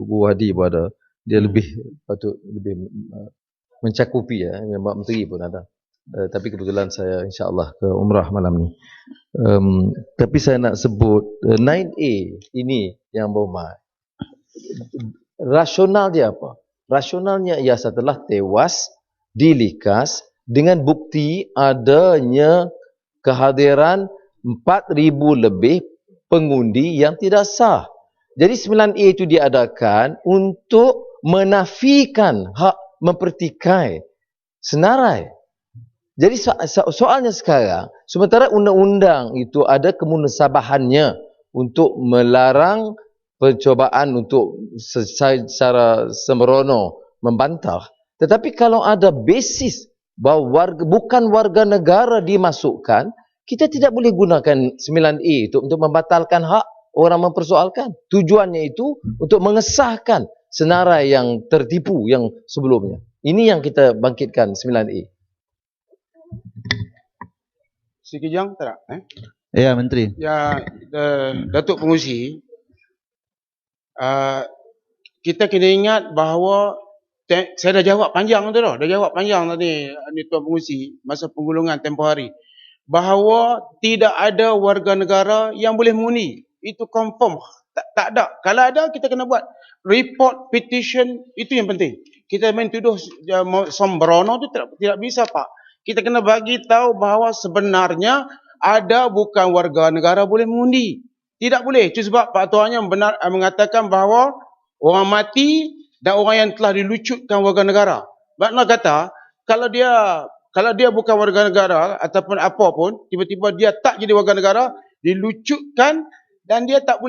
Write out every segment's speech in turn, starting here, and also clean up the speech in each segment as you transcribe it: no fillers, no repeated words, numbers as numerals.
Bu Hadi pun ada. Dia lebih patut lebih mencakupi ya. Mbak Menteri pun ada. Tapi kebetulan saya insya-Allah ke umrah malam ni. Tapi saya nak sebut 9A ini yang berhormat. Rasional dia apa? Rasionalnya ia setelah tewas dilikas dengan bukti adanya kehadiran 4,000 lebih pengundi yang tidak sah. Jadi 9A itu diadakan untuk menafikan hak mempertikai senarai. Jadi soalnya sekarang, sementara undang-undang itu ada kemunasabahannya untuk melarang percubaan untuk secara sembrono membantah. Tetapi kalau ada basis bahawa bukan warga negara dimasukkan, kita tidak boleh gunakan 9A itu untuk membatalkan hak orang mempersoalkan. Tujuannya itu untuk mengesahkan senarai yang tertipu yang sebelumnya. Ini yang kita bangkitkan 9A. Si Kijang tak? Ya, Menteri. Ya, Datuk Pengurusi, kita kena ingat bahawa saya dah jawab panjang tu dah. Dah jawab panjang tadi Tuan Pengurusi masa penggulungan tempoh hari. Bahawa tidak ada warga negara yang boleh mengundi. Itu confirm. Tak ada. Kalau ada, kita kena buat report, petition. Itu yang penting. Kita main tuduh sembrono tu tidak bisa, Pak. Kita kena bagi tahu bahawa sebenarnya ada bukan warga negara boleh mengundi. Tidak boleh. Itu sebab Pak Tuannya mengatakan bahawa orang mati dan orang yang telah dilucutkan warga negara. Makna kata, kalau dia bukan warga negara ataupun apa pun, tiba-tiba dia tak jadi warga negara, dilucutkan dan dia tidak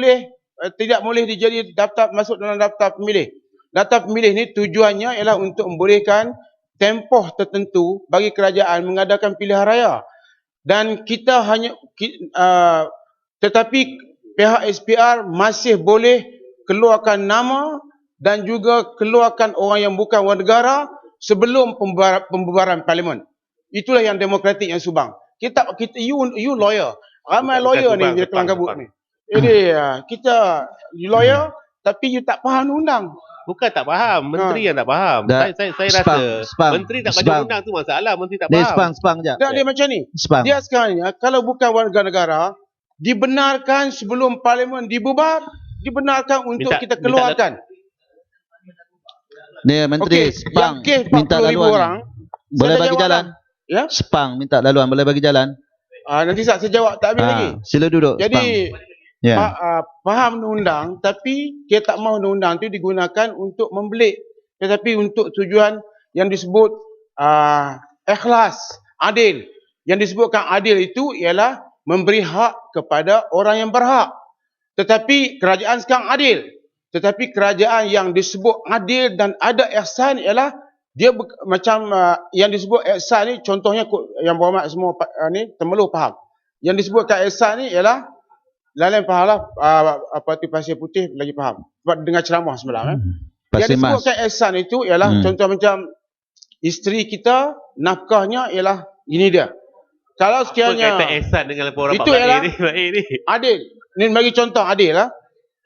boleh dijadi masuk dalam daftar pemilih. Daftar pemilih ni tujuannya ialah untuk membolehkan tempoh tertentu bagi kerajaan mengadakan pilihan raya. Dan kita tetapi pihak SPR masih boleh keluarkan nama dan juga keluarkan orang yang bukan warga negara sebelum pembubaran parlimen. Itulah yang demokratik yang Subang. You lawyer. Ramai lawyer ni dia kelang kabut ni. Jadi kita lawyer tapi you tak faham undang. Bukan tak faham, menteri yang tak faham. Saya rasa menteri tak baca undang tu masalah, menteri tak faham. Spang je. Dia macam ni. Dia sekarang ni kalau bukan warga negara dibenarkan sebelum parlimen dibubar, dibenarkan untuk kita keluarkan. Ni menteri Spang minta laluan. Orang, boleh bagi jalan? Ya? Spang minta laluan, boleh bagi jalan? Nanti saya jawab tak habis lagi. Sila duduk. Jadi faham undang-undang tapi dia tak mahu undang-undang itu digunakan untuk membelik, tetapi untuk tujuan yang disebut ikhlas, adil. Yang disebutkan adil itu ialah memberi hak kepada orang yang berhak. Tetapi kerajaan sekarang adil. Tetapi kerajaan yang disebut adil dan ada ihsan ialah dia macam yang disebut ihsan ni, contohnya yang berhormat semua ni temeluh faham. Yang disebutkan ihsan ni ialah lain pahala apa tu pasir putih lagi faham. Sebab dengar ceramah semalam Yang disebutkan ihsan itu ialah contoh macam isteri kita nafkahnya ialah ini dia. Kalau sekiranya ihsan dengan orang itu ialah adil. Ni bagi contoh adil lah.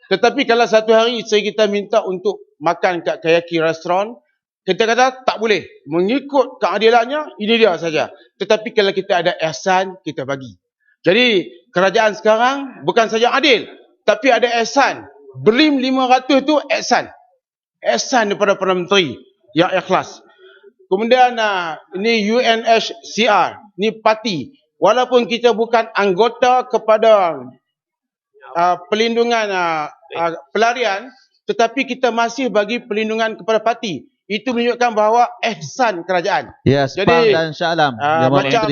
Tetapi kalau satu hari isteri kita minta untuk makan kat Kayaki restoran, kita kata tak boleh. Mengikut keadilannya ini dia saja. Tetapi kalau kita ada ihsan, kita bagi. Jadi kerajaan sekarang bukan saja adil, tapi ada ihsan. Berim 500 tu ihsan. Ihsan daripada Perdana Menteri yang ikhlas. Kemudian ini UNHCR, ni parti. Walaupun kita bukan anggota kepada pelindungan pelarian, tetapi kita masih bagi pelindungan kepada parti. Itu menunjukkan bahawa ihsan kerajaan. Ya, Spang dan Shah Alam. Macam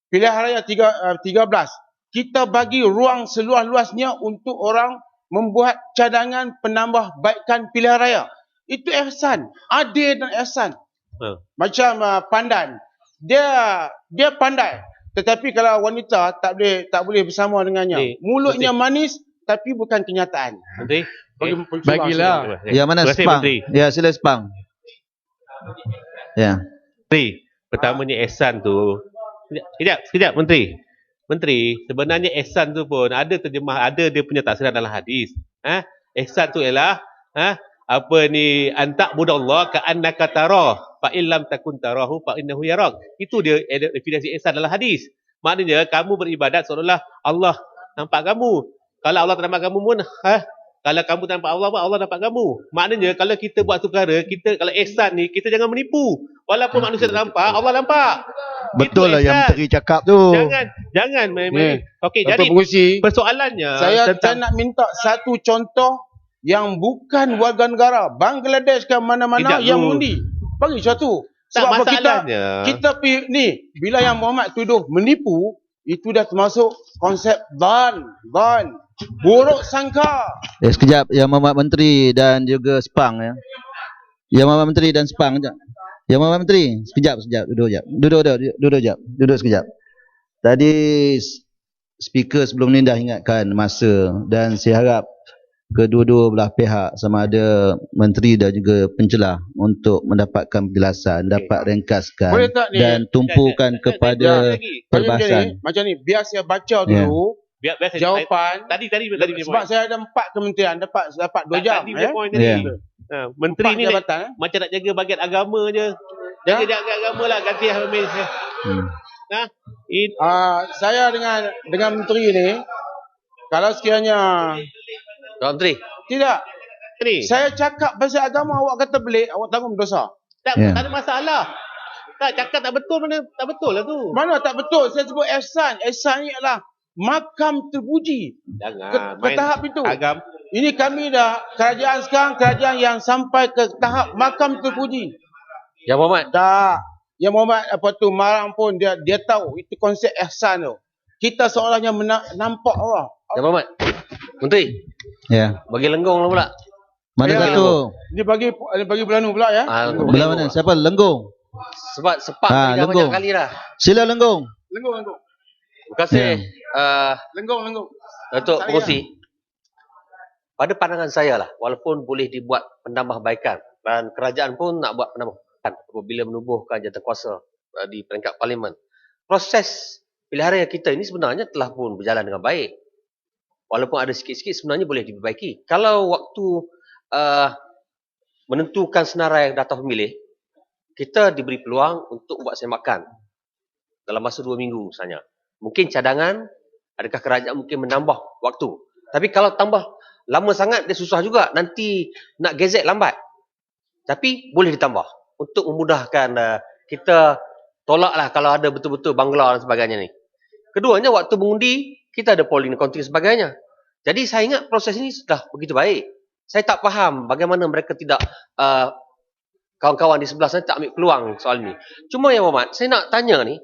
pilihan raya 13, kita bagi ruang seluas-luasnya untuk orang membuat cadangan penambah baikkan pilihan raya. Itu ihsan, adil dan ihsan. Macam Pandan, dia pandai, tetapi kalau wanita tak boleh bersama dengannya. Mulutnya manis tapi bukan kenyataan. Bagilah. Ya, mana Spang? Ya, sila Spang. Ya. Menteri, pertamanya ihsan tu. Sekejap Menteri. Menteri, sebenarnya ihsan tu pun ada terjemah, ada dia punya tafsiran dalam hadis. Ihsan tu ialah Apa ni, antak budallah ka annaka tarah fa illam takun tarahu fa innahu yarak. Itu dia definisi ihsan dalam hadis. Maknanya kamu beribadat seolah Allah nampak kamu. Kalau Allah tak nampak kamu pun, kalau kamu tak nampak Allah, Allah nampak kamu. Maknanya kalau kita buat satu perkara, kita kalau ihsan ni kita jangan menipu. Walaupun manusia tak nampak, Allah nampak. Betul lah yang Menteri cakap tu. Jangan main-main. Okey, jadi Pengurusi, persoalannya saya tentang nak minta satu contoh yang bukan warga negara Bangladesh ke mana-mana Tidak, yang Ru. mengundi. Bagi satu. Tak, Sebab apa masalahnya kita ni bila yang Muhammad tuduh menipu, itu dah termasuk konsep buruk sangka. Sekejap, Yang Mohd Menteri dan juga Spang ya. Yang Mohd Menteri dan Spang sekejap. Yang Mohd Menteri, sekejap, duduk sekejap. Duduk sekejap. Tadi speaker sebelum ni dah ingatkan masa, dan saya harap kedua-dua belah pihak sama ada menteri dan juga pencelah untuk mendapatkan penjelasan, dapat ringkaskan Boleh tak ni? dan tumpukan kepada perbahasan. Macam ni, biar saya baca dulu biar saya jawapan. tadi Sebab saya ada 4 kementerian, dapat 2 jam. Tadi punya point tadi. Menteri 4 ni jabatan. macam nak jaga bagian agama je. Jaga agama lah, ganti Hamid. Saya dengan menteri ni, kalau sekiranya Tuan Menteri. tidak, Ni. saya cakap pasal agama, awak kata pelik, awak tanggung dosa. Tak ada masalah. Tak cakap tak betul, mana tak betul lah tu. Mana tak betul? Saya sebut ihsan. Ihsan ni adalah makam terpuji. Jangan Ke tahap itu. agam. Ini kami dah, kerajaan sekarang, kerajaan yang sampai ke tahap makam terpuji. Yang Muhammad. Tak. Yang Muhammad marang pun dia tahu itu konsep ihsan tu. Kita seolahnya nampak Allah. Yang Muhammad. Menteri. Ya. Bagi lenggong lah pula. Mana satu? Dia bagi Belanu pula ya. Belah mana? Siapa? Lenggong. Sebab sepak dah lenggong. banyak kali dah. Sila Lenggong. Lenggong. Terima kasih. Lenggong. Datuk Pengerusi. Pada pandangan saya lah, walaupun boleh dibuat penambahbaikan dan kerajaan pun nak buat penambahbaikan apabila menubuhkan jawatankuasa di peringkat parlimen. Proses pilihan raya kita ini sebenarnya telah pun berjalan dengan baik. Walaupun ada sikit-sikit sebenarnya boleh diperbaiki. Kalau waktu menentukan senarai data pemilih, kita diberi peluang untuk buat semakan dalam masa 2 minggu misalnya. Mungkin cadangan, adakah kerajaan mungkin menambah waktu. Tapi kalau tambah lama sangat, dia susah juga. Nanti nak gazet lambat. Tapi boleh ditambah untuk memudahkan kita tolaklah kalau ada betul-betul bangla dan sebagainya ni. Keduanya, waktu mengundi, kita ada polling counting dan sebagainya. Jadi saya ingat proses ini sudah begitu baik. Saya tak faham bagaimana mereka tidak, kawan-kawan di sebelah sana tak ambil peluang soal ini. Cuma Yang Muhammad, saya nak tanya ni,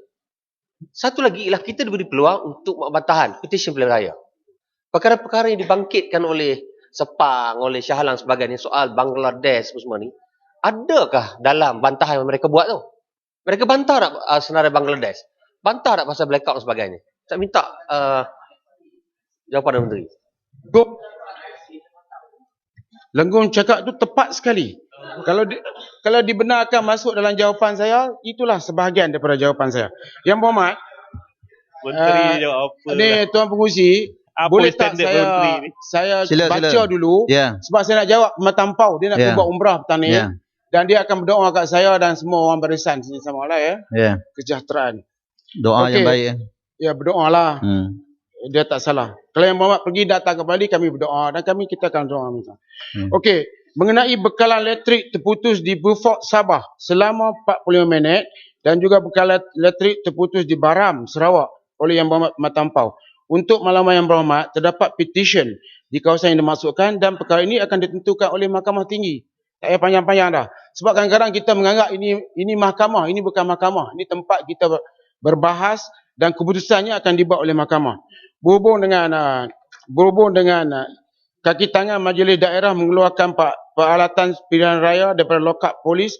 satu lagi ialah kita diberi peluang untuk bantahan petisi pilihan raya. Perkara-perkara yang dibangkitkan oleh Sepang, oleh Shah Alam sebagainya soal Bangladesh semua ni, adakah dalam bantahan yang mereka buat tu? Mereka bantah tak senarai Bangladesh? Bantah tak pasal blackout dan sebagainya? Saya minta jawapan dari Menteri. Lenggong cakap tu tepat sekali. Kalau dibenarkan masuk dalam jawapan saya, itulah sebahagian daripada jawapan saya. Yang Muhammad, Menteri jawab apa? Ni Tuan Pengurusi, boleh tak saya baca dulu? Sebab saya nak jawab Matampau. Dia nak buat umrah petang ni. Dan dia akan berdoa kat saya dan semua orang barisan sini sama lah ya. Kesejahteraan. Doa yang baik. Ya, berdoa lah. Dia tak salah. Kalau Yang Muhammad pergi datang ke Bali, kami berdoa dan kita akan doa. Okey, mengenai bekalan elektrik terputus di Beaufort, Sabah selama 45 minit dan juga bekalan elektrik terputus di Baram, Sarawak oleh Yang Berhormat Matampau. Untuk maklumat Yang Berhormat, terdapat petition di kawasan yang dimasukkan dan perkara ini akan ditentukan oleh Mahkamah Tinggi. Tak payah panjang-panjang dah. Sebab kadang-kadang kita menganggap ini mahkamah, ini bukan mahkamah. Ini tempat kita berbahas dan keputusannya akan dibuat oleh mahkamah. Berhubung dengan kaki tangan Majlis Daerah mengeluarkan peralatan pilihan raya daripada lokap polis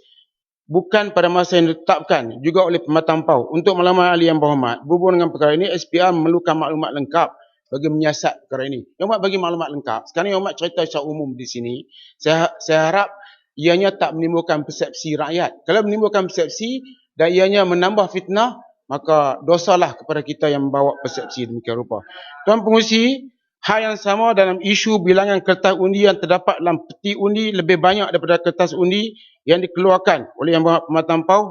bukan pada masa yang ditetapkan juga oleh Matampau. Untuk maklumat ahli Yang Berhormat, berhubung dengan perkara ini, SPR memerlukan maklumat lengkap bagi menyiasat perkara ini. Yang Berhormat bagi maklumat lengkap. Sekarang Yang Berhormat cerita secara umum di sini. Saya harap ianya tak menimbulkan persepsi rakyat. Kalau menimbulkan persepsi dan ianya menambah fitnah, maka dosalah kepada kita yang membawa persepsi demikian rupa. Tuan Pengerusi, Hal yang sama dalam isu bilangan kertas undi yang terdapat dalam peti undi lebih banyak daripada kertas undi yang dikeluarkan oleh Yang Berhormat Pematang Pau,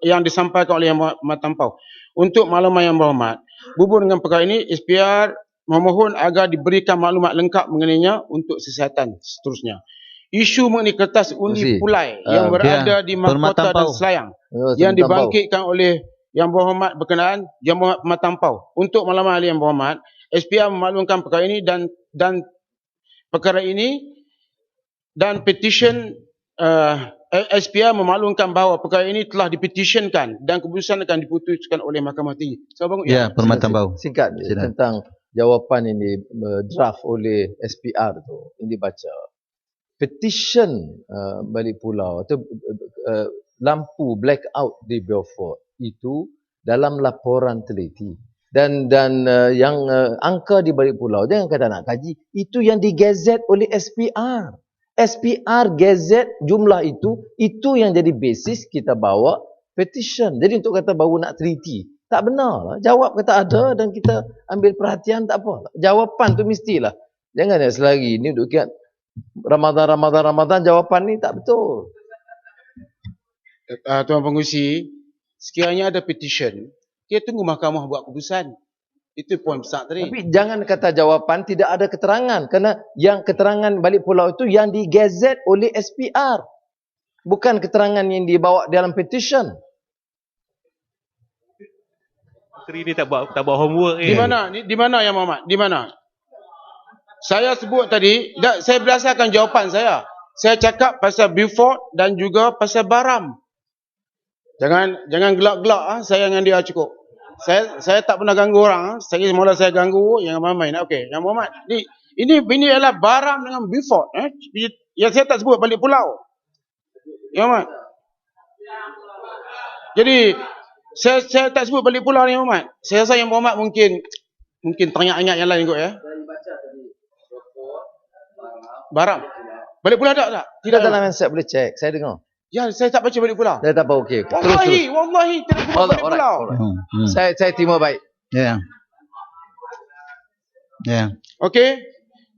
yang disampaikan oleh Yang Berhormat Pematang Pau. Untuk makluman Yang Berhormat, berhubung dengan perkara ini, SPR memohon agar diberikan maklumat lengkap mengenainya untuk siasatan seterusnya. Isu mengenai kertas undi Terima kasih. pulai yang berada di Permatang mahkota dan Pau. Selayang Pematang yang Pau. dibangkitkan oleh Yang Berhormat berkenaan Yang Berhormat Pematang Pau. Untuk makluman Yang Berhormat, SPR memaklumkan perkara ini dan perkara ini dan petition SPR memaklumkan bahawa perkara ini telah dipetitionkan dan keputusan akan diputuskan oleh Mahkamah Tinggi. Saya bangun Ya, Permatang Pau. Singkat je Silakan. tentang jawapan ini draft oleh SPR tu. Ini baca. Petition balik pulau atau lampu blackout di Beaufort itu dalam laporan teliti. Dan yang angka di balik pulau, jangan kata nak kaji, itu yang digazet oleh SPR. SPR gazet jumlah itu yang jadi basis kita bawa petition. Jadi untuk kata baru nak teliti, tak benar lah. Jawab kata ada dan kita ambil perhatian, tak apa. Jawapan tu mestilah. Jangan ya selagi ni duk kiat Ramadan jawapan ni tak betul. Tuan Pengerusi, sekiranya ada petition, kita tunggu mahkamah buat keputusan. Itu poin besar tadi. Tapi jangan kata jawapan tidak ada keterangan. Kerana yang keterangan balik pulau itu yang digazet oleh SPR. Bukan keterangan yang dibawa dalam petition. Menteri ni tak buat homework Di mana? Di mana Yang Berhormat? Di mana? Saya sebut tadi, saya berdasarkan jawapan saya. Saya cakap pasal Beaufort dan juga pasal Baram. Jangan gelak-gelak saya dengan dia cukup. Saya tak pernah ganggu orang. Sekali mula saya ganggu, yang main. Okey, Yang Berhormat. Ini adalah Baram dengan Beaufort. Yang saya tak sebut balik pulau. Yang Berhormat. Jadi saya tak sebut balik pulau ni, Yang Berhormat. Saya rasa Yang Berhormat mungkin teringat-ingat yang lain kot ya. Baram. Balik pulau tak? Tidak dalam handset boleh cek. Saya dengar. Ya, saya tak baca balik pulau. Saya tak apa okey. Wallahi tidak sebut balik pulau. Saya terima baik. Ya. Ya. Okey.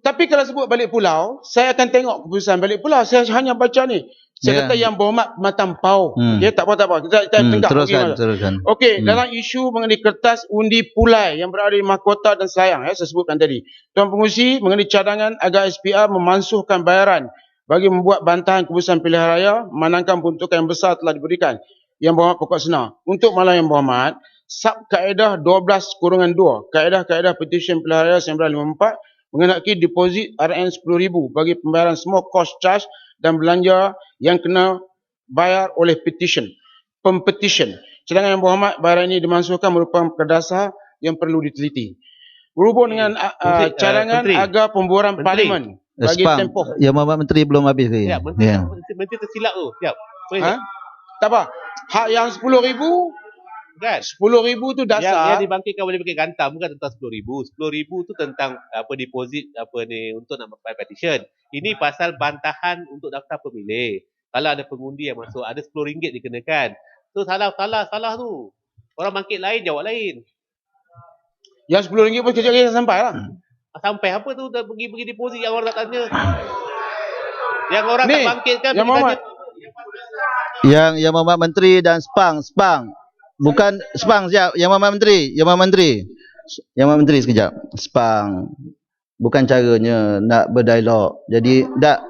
Tapi kalau sebut balik pulau, saya akan tengok keputusan balik pulau. Saya hanya baca ni. Saya kata Yang Berhormat Pematang Pau. Okey, tak apa. Kita tenggak. Teruskan. Okey, dalam isu mengenai kertas undi pulai yang berada di mahkota dan Selayang, saya sebutkan tadi. Tuan Pengerusi, mengenai cadangan agar SPR memansuhkan bayaran bagi membuat bantahan keputusan pilihan raya, memandangkan peruntukan yang besar telah diberikan. Yang Berhormat pokok senar. Untuk malam Yang Berhormat, sub kaedah 12/2, kaedah petition pilihan raya 1954 mengenai deposit RM10,000 bagi pembayaran semua cost charge dan belanja yang kena bayar oleh pempetition. Cadangan Yang Berhormat, bayaran ini dimansuhkan merupakan perkara dasar yang perlu diteliti. Berhubung dengan cadangan agar pembuaran parlimen bagi tempoh. Yang Berhormat Menteri belum habis lagi. Ya, menteri tersilap tu. Siap. Tak apa. Hak yang 10,000 Kan? 10,000 tu dasar. Yang dibangkitkan boleh pakai gantam bukan tentang 10,000. 10,000 tu tentang deposit untuk nak apply petition. Ini pasal bantahan untuk daftar pemilih. Kalau ada pengundi yang masuk, ada RM10 dikenakan. Tu salah tu. Orang bangkit lain, jawab lain. Yang RM10 pun kejap lagi sampai lah. Sampai apa tu dah pergi deposit yang orang tak tanya. Yang orang Ni, tak bangkitkan Yang Berhormat. Yang Berhormat Menteri dan Spang. Bukan Spang sekejap. Yang Berhormat Menteri sekejap. Spang. Bukan caranya nak berdialog. Jadi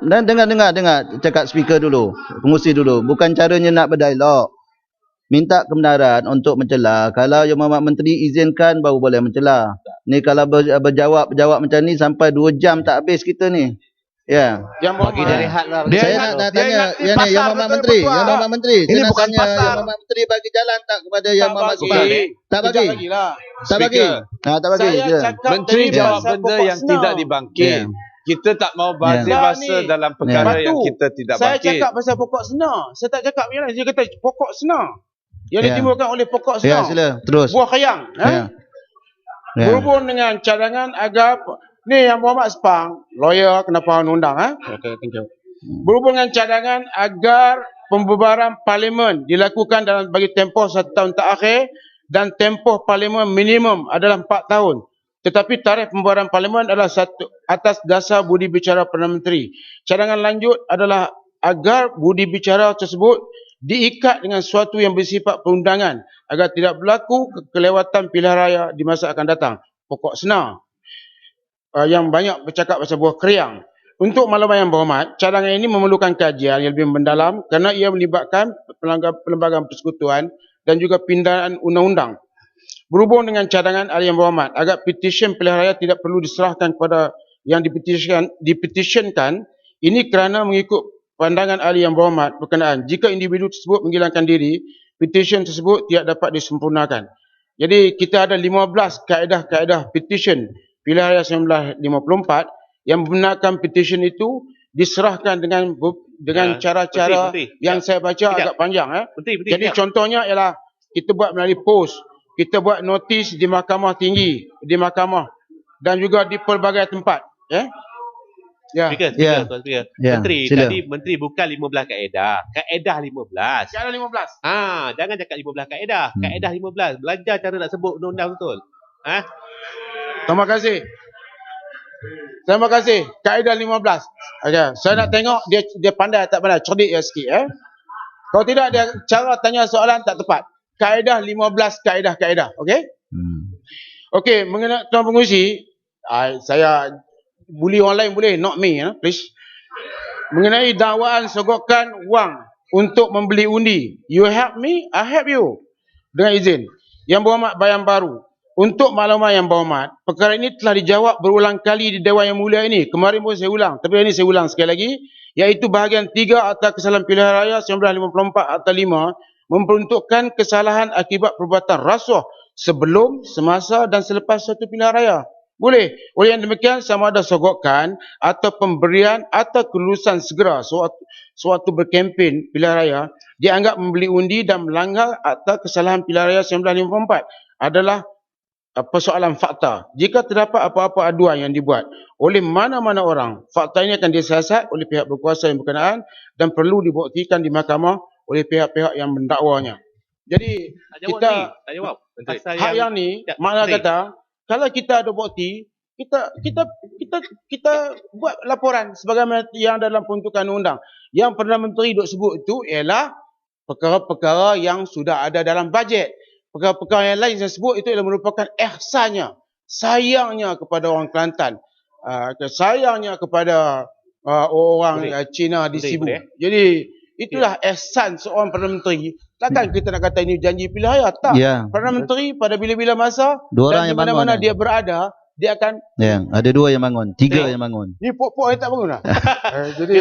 dengar cakap speaker dulu. Pengurusi dulu. Bukan caranya nak berdialog. Minta kebenaran untuk mencela. Kalau Yang Berhormat Menteri izinkan baru boleh mencela. Ni kalau berjawab macam ni sampai 2 jam tak habis kita ni. Ya. Yang Berhormat. Saya nak tanya Yang Berhormat Menteri. Yang Berhormat Menteri. Saya nak tanya Yang Berhormat Menteri bagi jalan tak kepada Yang Berhormat Spang? Tak bagi. Tak bagi. Tak bagi. Menteri jawab benda yang tidak dibangkit. Kita tak mau bazir bahasa dalam perkara yang kita tidak Saya bangkit. cakap pasal pokok senar. Saya tak cakap yang lain. Saya kata pokok senar. Yang ditimbulkan oleh pokok senar. Ya, sila. Terus. Buah khayang. Berhubung dengan cadangan agar ni Yang Berhormat Spang, lawyer kenapa undang Okay, thank you. Berhubung dengan cadangan agar pembubaran parlimen dilakukan dalam bagi tempoh 1 tahun terakhir dan tempoh parlimen minimum adalah 4 tahun. Tetapi tarikh pembubaran Parlimen adalah atas dasar budi bicara Perdana Menteri. Cadangan lanjut adalah agar budi bicara tersebut diikat dengan sesuatu yang bersifat perundangan agar tidak berlaku kelewatan pilihan raya di masa akan datang. Pokok senar yang banyak bercakap pasal buah kriang. Untuk maklumat yang berhormat, cadangan ini memerlukan kajian yang lebih mendalam kerana ia melibatkan perlembagaan persekutuan dan juga pindahan undang-undang. Berhubung dengan cadangan ahli yang berhormat, agar petisyen pilihan raya tidak perlu diserahkan kepada yang dipetisyenkan, ini kerana mengikut pandangan ahli yang berhormat berkenaan, jika individu tersebut menghilangkan diri, petisyen tersebut tidak dapat disempurnakan. Jadi kita ada 15 kaedah-kaedah petisyen pilihan raya 1954 yang membenarkan petisyen itu diserahkan dengan cara-cara yang saya baca agak panjang. Jadi contohnya ialah kita buat melalui pos, kita buat notis di mahkamah tinggi, di mahkamah dan juga di pelbagai tempat. Menteri, tadi Menteri bukan 15 kaedah. Kaedah 15. Cara 15. Jangan cakap 15 kaedah. Kaedah 15. Belajar cara nak sebut undang-undang betul. Terima kasih. Terima kasih. Kaedah 15. Okay. Saya nak tengok dia pandai tak pandai. Cerdik ya sikit. Kalau tidak dia cara tanya soalan tak tepat. Kaedah 15 kaedah-kaedah. Okey? Okey, mengenai tuan pengurusi, saya bully orang lain boleh, not me, please. Mengenai dakwaan sogokan wang untuk membeli undi. You help me, I help you. Dengan izin. Yang berhormat Bayan Baru. Untuk maklumat yang berhormat, perkara ini telah dijawab berulang kali di Dewan Yang Mulia ini. Kemarin pun saya ulang, tapi ini saya ulang sekali lagi. Iaitu bahagian 3 Akta Kesalahan Pilihan Raya 1954 Akta 5 memperuntukkan kesalahan akibat perbuatan rasuah sebelum, semasa dan selepas suatu pilihan raya. Boleh. Oleh yang demikian, sama ada sogokan atau pemberian atau kelulusan segera suatu berkempen pilihan raya dianggap membeli undi dan melanggar Akta Kesalahan Pilihan Raya 1954 adalah persoalan fakta. Jika terdapat apa-apa aduan yang dibuat oleh mana-mana orang, fakta ini akan disiasat oleh pihak berkuasa yang berkenaan dan perlu dibuktikan di mahkamah oleh pihak-pihak yang mendakwanya. Jadi kita hak yang ni makna kata kalau kita ada bukti, kita buat laporan sebagaimana yang dalam peruntukan undang. Yang Perdana Menteri duk sebut itu ialah perkara-perkara yang sudah ada dalam bajet. Perkara-perkara yang lain saya sebut itu adalah merupakan ihsannya, sayangnya kepada orang Kelantan, sayangnya kepada orang Cina di Sibu. Jadi itulah ihsan seorang Perdana Menteri. Takkan kita nak kata ini janji pilihan raya, tak. Perdana Menteri pada bila-bila masa dan di mana-mana dia berada, dia akan ada 2 yang bangun, 3 yang bangun. Ni pok-pok yang tak bangun lah. Jadi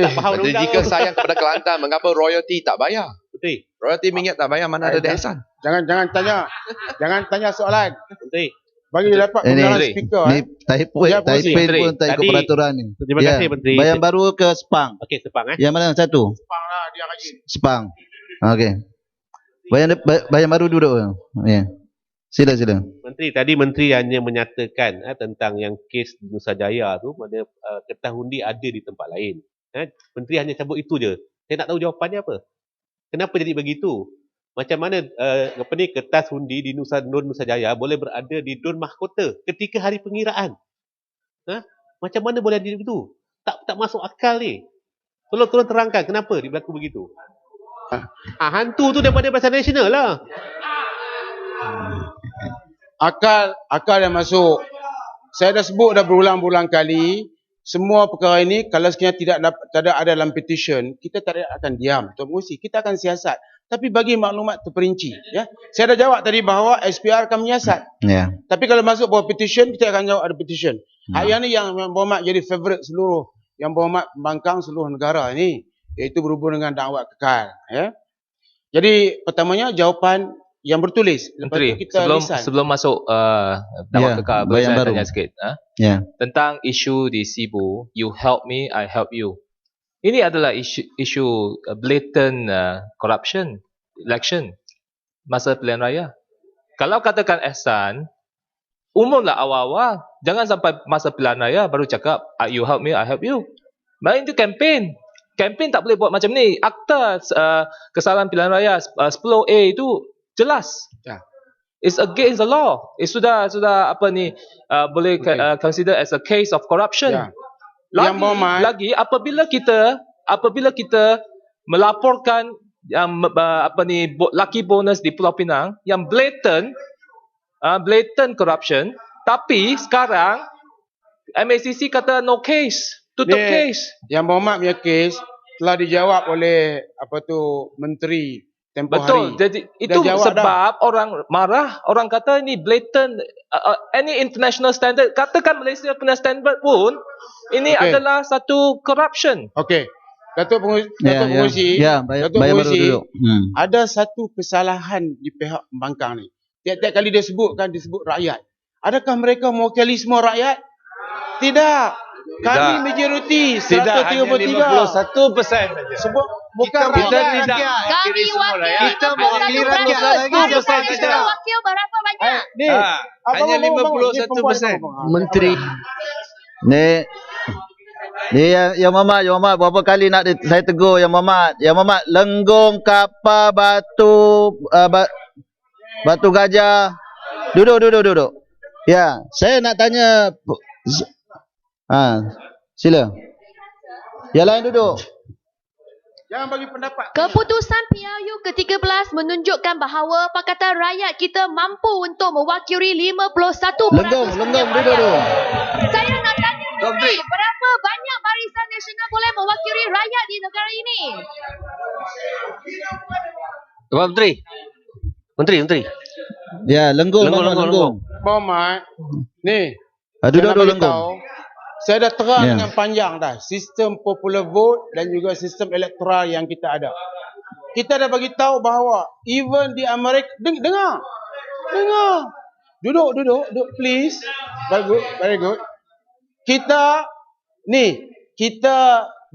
jika sayang kepada Kelantan, mengapa royalty tak bayar? Betul. Royalty minyak tak bayar, mana ada ihsan? Jangan tanya soalan. Betul. Bagi dia dapat pengalaman speaker. Ni typing pun tak ikut peraturan ni. Terima kasih Menteri. Bayan Baru ke Sepang? Okey, Sepang Yang mana satu? Sepang lah dia rajin. Sepang. Okey. Bayan Baru duduk. Sila. Menteri, tadi Menteri hanya menyatakan tentang yang kes Nusa Jaya tu, mana kertas undi ada di tempat lain. Menteri hanya sebut itu je. Saya nak tahu jawapannya apa. Kenapa jadi begitu? Macam mana kertas undi di Don Nusa Jaya boleh berada di Don Mahkota ketika hari pengiraan? Macam mana boleh jadi begitu? Tak masuk akal ni. Tolong terangkan kenapa dia berlaku begitu. Hantu tu daripada Bahasa Nasional lah. Akal yang masuk. Saya dah sebut dah berulang-ulang kali, semua perkara ini kalau sekiranya tidak ada dalam petition, kita tak akan diam. Tuan Pengerusi, kita akan siasat. Tapi bagi maklumat terperinci, saya dah jawab tadi bahawa SPR akan menyiasat. Tapi kalau masuk bawah petition, kita akan jawab ada petition. Hak yang ni yang berhormat jadi favourite seluruh yang berhormat pembangkang seluruh negara ini, iaitu berhubung dengan dakwah kekal. Jadi pertamanya jawapan yang bertulis. Menteri, sebelum masuk dakwah kekal, boleh saya tanya sikit. Tentang isu di Sibu, you help me, I help you. Ini adalah isu blatant corruption, election, masa pilihan raya. Kalau katakan ihsan, umumlah awal-awal. Jangan sampai masa pilihan raya baru cakap, you help me, I help you. Main itu campaign. Campaign tak boleh buat macam ni. Akta kesalahan pilihan raya 10A itu jelas. It's against the law. Sudah apa ni boleh consider as a case of corruption. Ya. Yang Muhammad, Lagi apabila kita melaporkan yang lucky bonus di Pulau Pinang yang blatant corruption, tapi sekarang MACC kata no case, tutup case. Yang Muhammad punya case telah dijawab oleh menteri tempoh hari. Betul. Jadi itu sebab orang marah, orang kata ini blatant any international standard, katakan Malaysia punya standard pun ini adalah satu corruption. Okey. Datuk Pengurusi, Datuk Pengurusi, ada satu kesalahan di pihak pembangkang ni. Tiap-tiap kali dia sebut rakyat. Adakah mereka mewakili semua rakyat? Tidak. Kami majoriti 133. Tidak, hanya 51% saja. Sebut bukan kita rakyat. tidak Kami wakil Kita mewakili rakyat kita wakil berapa banyak? Ni, hanya 51%. Menteri. Ni yang Muhammad berapa kali nak saya tegur yang Muhammad. Yang Muhammad Lenggong, kapal, batu gajah. Duduk. Ya, saya nak tanya. Sila. Yang lain duduk. Jangan bagi pendapat. Keputusan PRU ke-13 menunjukkan bahawa Pakatan Rakyat kita mampu untuk mewakili 51%. Lenggong, duduk. Saya nak tanya Menteri, berapa banyak Barisan Nasional boleh mewakili rakyat di negara ini? Tuan Menteri. Ya, lenggong. Muhammad, ni. Duduk lenggong. Tahu, saya dah terang dengan panjang dah sistem popular vote dan juga sistem elektoral yang kita ada. Kita dah bagi tahu bahawa even di Amerika, dengar. Duduk please. Very good. Kita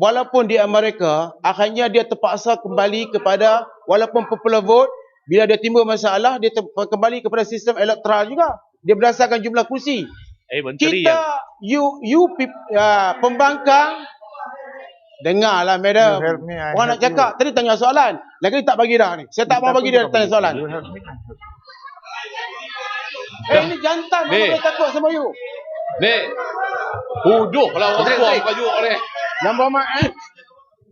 walaupun di Amerika, akhirnya dia terpaksa kembali kepada walaupun popular vote, bila dia timbul masalah dia kembali kepada sistem elektoral juga. Dia berdasarkan jumlah kursi. Menteri kita pembangkang, dengarlah madam. Orang nak cakap tadi tanya soalan, lagi tak bagi dah ni. Saya tak mau bagi dia tanya soalan. Ini jantan, mana takut sama you? Ni. Huduh kalau orang tua merajuk ni. Yang Muhammad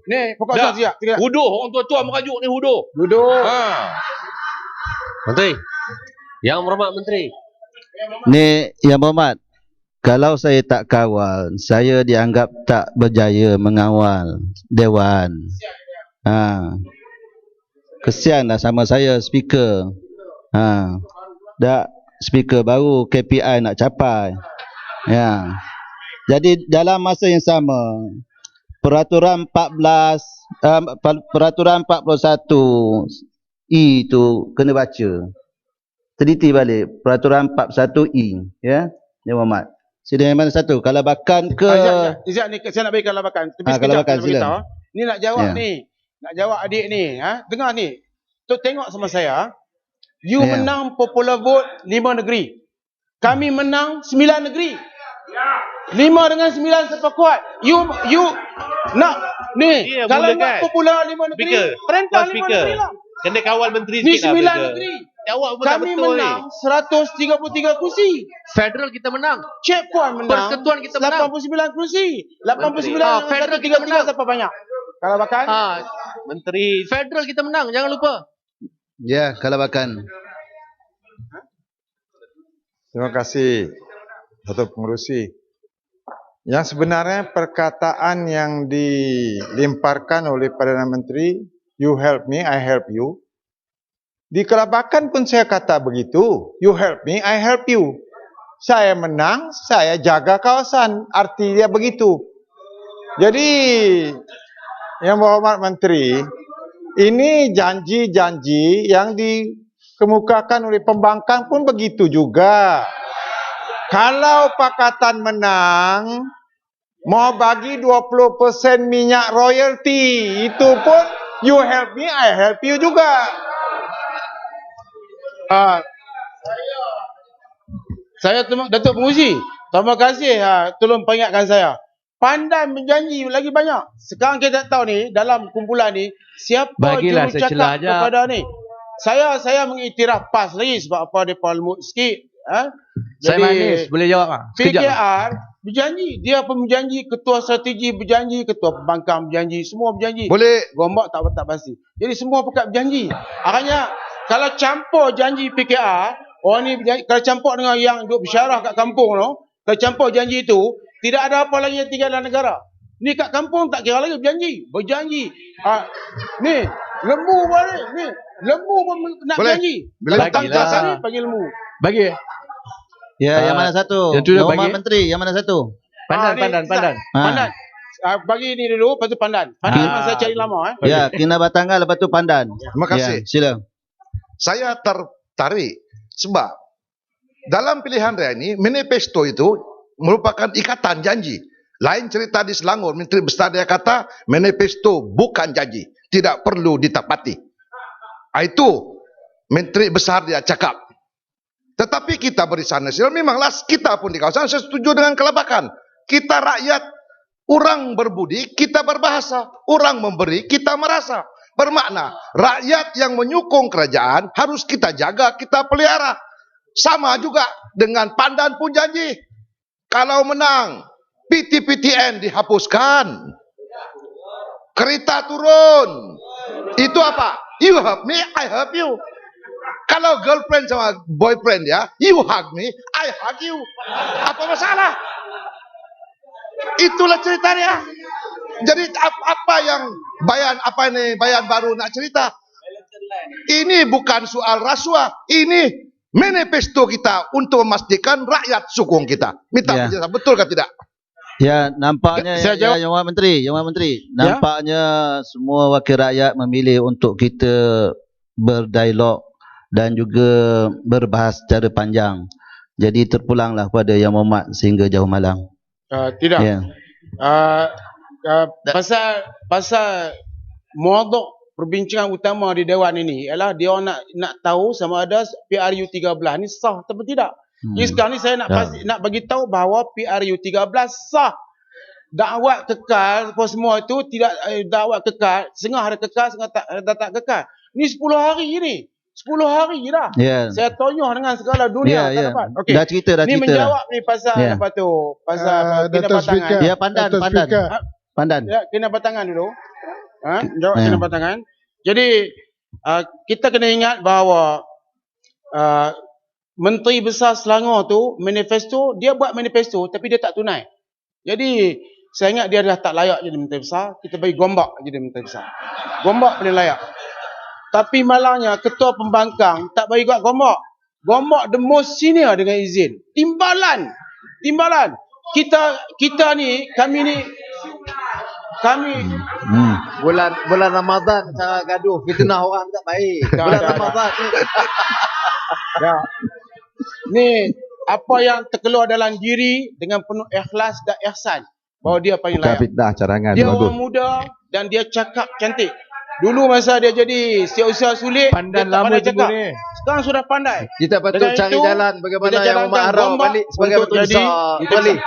ni pokok soal siap. Huduh orang tua merajuk ni huduh. Duduk. Menteri. Yang Hormat Menteri. Ni yang Muhammad. Kalau saya tak kawal, saya dianggap tak berjaya mengawal Dewan. Kesianlah sama saya speaker. Dah speaker baru KPI nak capai. Ya. Jadi dalam masa yang sama, peraturan 41 E tu kena baca. Teliti balik peraturan 41E, ya. Ya Muhammad. Sila yang mana satu? Kalabakan ke? Izak ni saya nak bagi kalabakan. Tapi kalabakan sila. Ni nak jawab ni. Nak jawab adik ni. Dengar ni. Tu tengok sama saya. You menang popular vote 5 negeri. Kami menang 9 negeri. 5 dengan 9 siapa kuat? You nak ni. Kalau nak popular 5 negeri, perintah 5 negeri lah. Kena kawal menteri ni sikit 9 lah. negeri. Kami menang 133 kursi. Federal kita menang. Checkpoint menang. Persekutuan kita menang. 89 kursi. 89 Federal kita menang. Siapa banyak? Kalabakan? Menteri. Federal kita menang. Jangan lupa. Ya, kalabakan. Terima kasih, Datuk Pengerusi. Yang sebenarnya perkataan yang dilemparkan oleh Perdana Menteri, you help me, I help you. Di Kelabakan pun saya kata begitu. You help me, I help you. Saya menang, saya jaga kawasan. Arti dia begitu. Jadi, Yang Berhormat Menteri, ini janji-janji yang dikemukakan oleh pembangkang pun begitu juga. Kalau Pakatan menang, mau bagi 20% minyak royalty. Itu pun, you help me, I help you juga. Saya Datuk Pengurusi, terima kasih tolong peringatkan saya. Pandai menjanji lagi banyak. Sekarang kita tak tahu ni dalam kumpulan ni siapa jurucakap kepada ni. Saya mengiktiraf PAS lagi sebab apa dia lemut sikit. Saya manis, boleh jawab tak? Sekejap. PKR berjanji, dia pun berjanji, ketua strategi berjanji, ketua pembangkang berjanji, semua berjanji. Boleh. Gombak tak pasti. Jadi semua pekat berjanji. Akhirnya kalau campur janji PKR, orang ni berjanji, kalau campur dengan yang duduk bersyarah kat kampung tu, kalau campur janji itu, tidak ada apa lagi yang tinggal dalam negara. Ni kat kampung tak kira lagi berjanji. Ni lembu balik ni. Lembu pun nak berjanji. Datang ke sana bagi lembu. Bagi. Ya, yang mana satu? Yang tu dah bagi. Menteri, yang mana satu? Pandan. Pandan. Bagi ni dulu, lepas tu Pandan. Pandan memang saya cari lama. Ya, Kinabatangan, lepas tu Pandan. Terima kasih. Ya, sila. Saya tertarik sebab dalam pilihan raya ini, manifesto itu merupakan ikatan janji. Lain cerita di Selangor, Menteri Besar dia kata, manifesto bukan janji. Tidak perlu ditepati. Itu Menteri Besar dia cakap. Tetapi kita barisan nasional memanglah kita pun di kawasan saya setuju dengan kelabakan. Kita rakyat, orang berbudi, kita berbahasa. Orang memberi, kita merasa. Bermakna, rakyat yang menyokong kerajaan harus kita jaga, kita pelihara. Sama juga dengan Pandan pun janji. Kalau menang, PTPTN dihapuskan. Kereta turun. Itu apa? You help me, I help you. Kalau girlfriend sama boyfriend ya, you hug me, I hug you. Apa masalah? Itulah ceritanya. Jadi apa yang bayan baru nak cerita? Ini bukan soal rasuah, ini manifesto kita untuk memastikan rakyat sokong kita. Minta penjelasan, betul ke tidak? Ya, nampaknya Yang Menteri, nampaknya semua wakil rakyat memilih untuk kita berdialog dan juga berbahas secara panjang. Jadi terpulanglah pada Yang Mohamad sehingga jauh malam. Tidak. Ya. Pasal modok perbincangan utama di Dewan ini ialah dia nak tahu sama ada PRU 13 ni sah atau tidak. Jadi sekarang ni saya nak bagi tahu bahawa PRU 13 sah. Dakwat kekal apa semua itu tidak dakwat kekal, setengah ada kekal, setengah tak kekal. Ni 10 hari ni. 10 hari dah. Saya tonyah dengan segala dunia tak dapat. Okey. Dah cerita. Ni menjawab ni pasal apa tu? Pasal Kinabatangan. Ya, Pandan. Ya, Kinabatangan dulu. Jawab Kinabatangan. Jadi kita kena ingat bahawa Menteri Besar Selangor tu manifesto, dia buat manifesto tapi dia tak tunai. Jadi saya ingat dia dah tak layak jadi Menteri Besar, kita bagi Gombak jadi Menteri Besar. Gombak paling layak. Tapi malangnya ketua pembangkang tak bagi kat Gombak. Gombak the most senior dengan izin. Timbalan. Kita ni, kami bulan Ramadan cara gaduh, fitnah orang tak baik. Bulan Ramadan ni. Ya. Ni apa yang terkeluar dalam diri dengan penuh ikhlas dan ihsan bahawa dia paling layak. Fitnah carangan. Dia orang muda dan dia cakap cantik. Dulu masa dia jadi setiausaha sulit, Pandan dia tak lama pandai cakap. ni. Sekarang sudah pandai. Kita patut cari jalan bagaimana Yang Mohamad Arau balik sebagai Menteri Besar. Balik.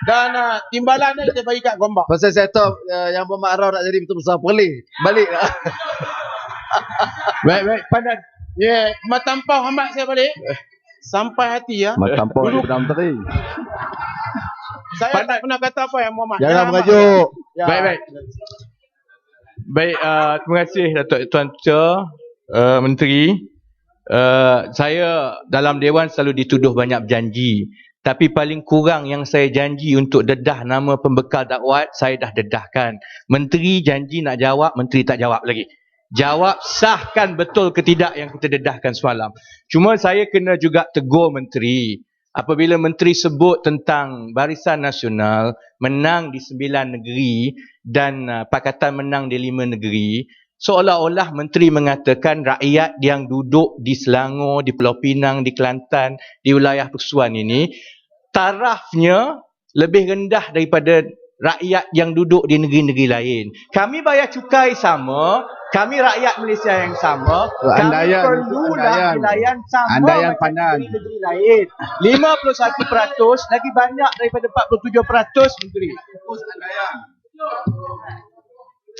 Dan timbalan ni kita bagi kat Gombak. Pasal saya tahu Yang Mohamad Arau nak jadi Menteri Besar balik lah. Baik, Pandan. Ya, matampau hambat saya balik. Sampai hati ya. Matampau di Perdana Menteri. Saya tak pernah kata apa Yang Mohamad. Jangan mengajuk. Ya. Baik, terima kasih Datuk Tuan Teacher, Menteri. Saya dalam Dewan selalu dituduh banyak berjanji. Tapi paling kurang yang saya janji untuk dedah nama pembekal dakwat, saya dah dedahkan. Menteri janji nak jawab, Menteri tak jawab lagi. Jawab sahkan betul ke tidak yang kita dedahkan semalam. Cuma saya kena juga tegur Menteri. Apabila Menteri sebut tentang Barisan Nasional menang di 9 negeri dan Pakatan menang di 5 negeri, seolah-olah Menteri mengatakan rakyat yang duduk di Selangor, di Pulau Pinang, di Kelantan, di wilayah Persuan ini, tarafnya lebih rendah daripada rakyat yang duduk di negeri-negeri lain. Kami bayar cukai sama, kami rakyat Malaysia yang sama, kami perlulah wilayah sama macam negeri-negeri lain. 51% lagi banyak daripada 47% Menteri.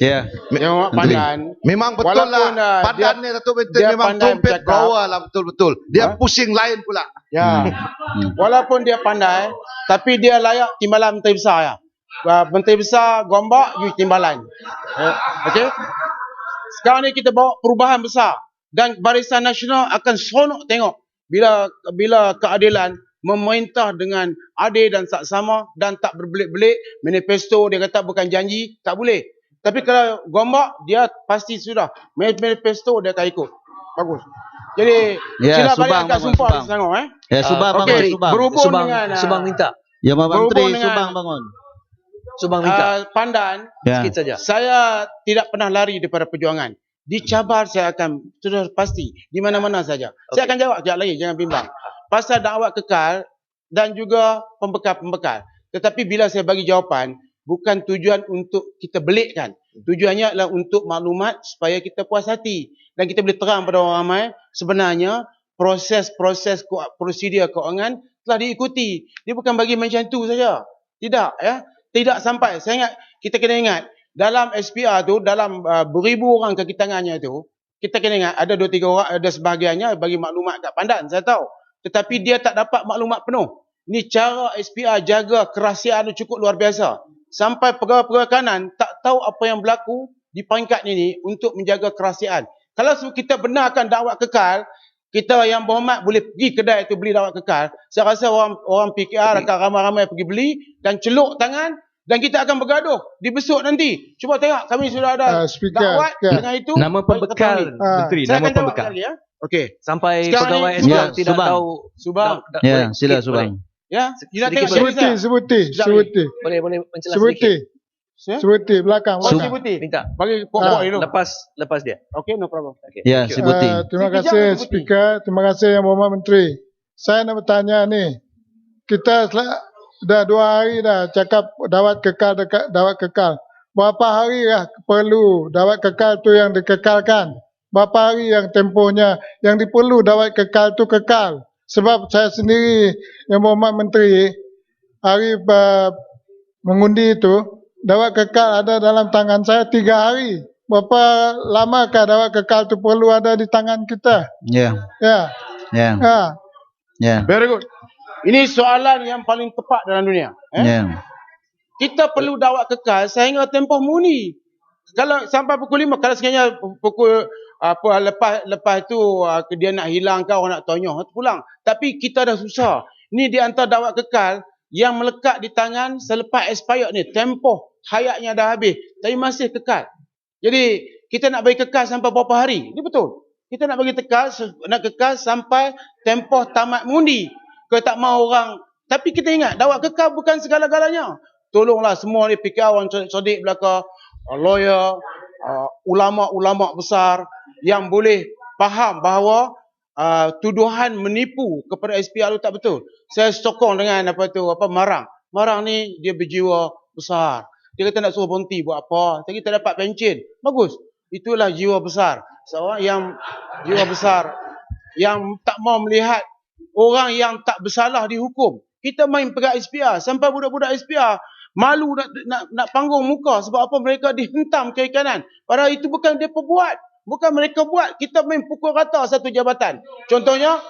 Ya. Yang Pandan. Memang betul Walaupun, lah. Pandan ni Datuk Menteri dia memang pandai trumpet bercakap. blower lah betul-betul. Dia pusing lain pula. Ya. Walaupun dia pandai, tapi dia layak timbalan menteri besar ya. Menteri besar Gombak, you timbalan. Okey? Sekarang ni kita bawa perubahan besar dan Barisan Nasional akan seronok tengok bila keadilan memerintah dengan adil dan saksama dan tak berbelit-belit. Manifesto dia kata bukan janji, tak boleh. Tapi kalau Gombak, dia pasti sudah. Manifesto dia akan ikut. Bagus. Jadi, sila balik angkat sumpah di Selangor. Ya, Subang bangun. Subang. Berhubung dengan Subang minta. Ya, Menteri berhubung dengan- Subang bangun. Subang minta. Pandan, Ya. Sikit saja. saya tidak pernah lari daripada perjuangan. Dicabar saya akan, sudah pasti, di mana-mana saja. Saya akan jawab sekejap lagi, jangan bimbang. Pasal dakwah kekal dan juga pembekal-pembekal. Tetapi bila saya bagi jawapan, bukan tujuan untuk kita belikkan. Tujuannya adalah untuk maklumat supaya kita puas hati. Dan kita boleh terang pada orang ramai, sebenarnya proses-proses prosedur keuangan telah diikuti. Dia bukan bagi macam tu saja. Tidak, ya. Tidak sampai. Saya ingat, kita kena ingat, dalam SPR tu, dalam beribu orang kaki tangannya tu, kita kena ingat, ada 2-3 orang, ada sebahagiannya bagi maklumat kat Pandan, saya tahu. Tetapi dia tak dapat maklumat penuh. Ni cara SPR jaga kerahsiaan tu cukup luar biasa. Sampai pegawai-pegawai kanan tak tahu apa yang berlaku di peringkat ini untuk menjaga kerahsiaan. Kalau kita benarkan dakwah kekal, kita yang berhormat boleh pergi kedai tu beli dakwah kekal. Saya rasa orang PKR akan ramai-ramai pergi beli dan celuk tangan dan kita akan bergaduh di besok nanti. Cuba tengok, kami sudah ada dakwah dengan itu. Nama pembekal, Menteri, saya nama akan jawab pembekal. lagi ya. Okey. Sampai Sekarang pegawai ni- SPR Ya, tidak Subang. tahu. Subang. Ya, sila Subang. Ya, you nak Sedikit tengok boleh. Syariza? Boleh menjelas sedikit. Ya? belakang. Oh, Sebuti. Minta. Bagi pokok dulu. Lepas dia. Okey, no problem. Okay. Ya, Sebuti. Terima Sekejap, kasih Sebuti. Speaker, terima kasih Yang Berhormat Menteri. Saya nak bertanya ni, kita dah 2 hari dah cakap dawat kekal. Berapa hari lah perlu dawat kekal tu yang dikekalkan? Berapa hari yang tempohnya yang diperlu dawat kekal tu kekal? Sebab saya sendiri Yang Berhormat Menteri, hari mengundi itu, dawat kekal ada dalam tangan saya 3 hari. Berapa lamakah dawat kekal itu perlu ada di tangan kita? Ya. Ya. Ya. Ya. Ya. Very good. Ini soalan yang paling tepat dalam dunia. Ya. Kita perlu dakwah kekal sehingga tempoh muni. Kalau sampai pukul 5, kalau sekiranya pukul lepas tu dia nak hilangkan, orang nak tonyoh, pulang. Tapi kita dah susah. Ni di antara dakwah kekal yang melekat di tangan selepas expired ni. Tempoh hayatnya dah habis. Tapi masih kekal. Jadi kita nak bagi kekal sampai berapa hari? Ini betul. Kita nak bagi kekal sampai tempoh tamat mengundi. Kalau tak mau orang. Tapi kita ingat, dakwah kekal bukan segala-galanya. Tolonglah semua ni fikir orang cerdik belaka, lawyer, ulama-ulama besar yang boleh faham bahawa tuduhan menipu kepada SPR itu tak betul. Saya sokong dengan Marang. Marang ni dia berjiwa besar. Dia kata nak suruh berhenti buat apa? Tapi kita dapat pencen. Bagus. Itulah jiwa besar. Seorang yang jiwa besar yang tak mau melihat orang yang tak bersalah dihukum. Kita main pegang SPR sampai budak-budak SPR malu nak panggung muka sebab apa mereka dihentam kiri kanan. Padahal itu bukan mereka buat. Bukan mereka buat. Kita main pukul rata satu jabatan. Contohnya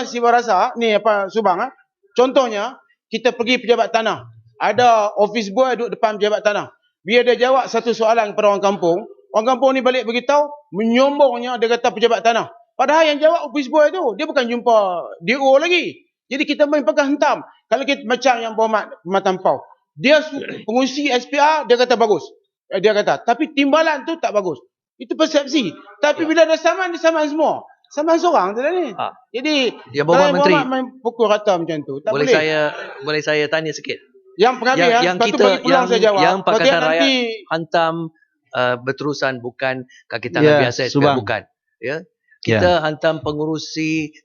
si Barasa ni Subang. Contohnya kita pergi pejabat tanah. Ada office boy duduk depan pejabat tanah. Bila dia jawab satu soalan kepada orang kampung ni balik beritahu, menyombongnya dia kata pejabat tanah. Padahal yang jawab office boy tu, dia bukan jumpa DO lagi. Jadi kita main pegang hentam. Kalau kita macam Yang Berhormat Matampau, dia pengurusi SPR, dia kata bagus. Dia kata, tapi timbalan tu tak bagus. Itu persepsi. Tapi bila dia saman semua. Saman seorang tu dah ni. Jadi, Yang Berhormat Menteri, main pukul rata macam tu. Tak boleh. Boleh saya tanya sikit? Yang pengambil yang lepas tu bagi peluang saya jawab. yang Pakatan Rakyat nanti hantam berterusan bukan kaki tangan biasa SPR, Subang. bukan. Ya. Kita hantam pengurusi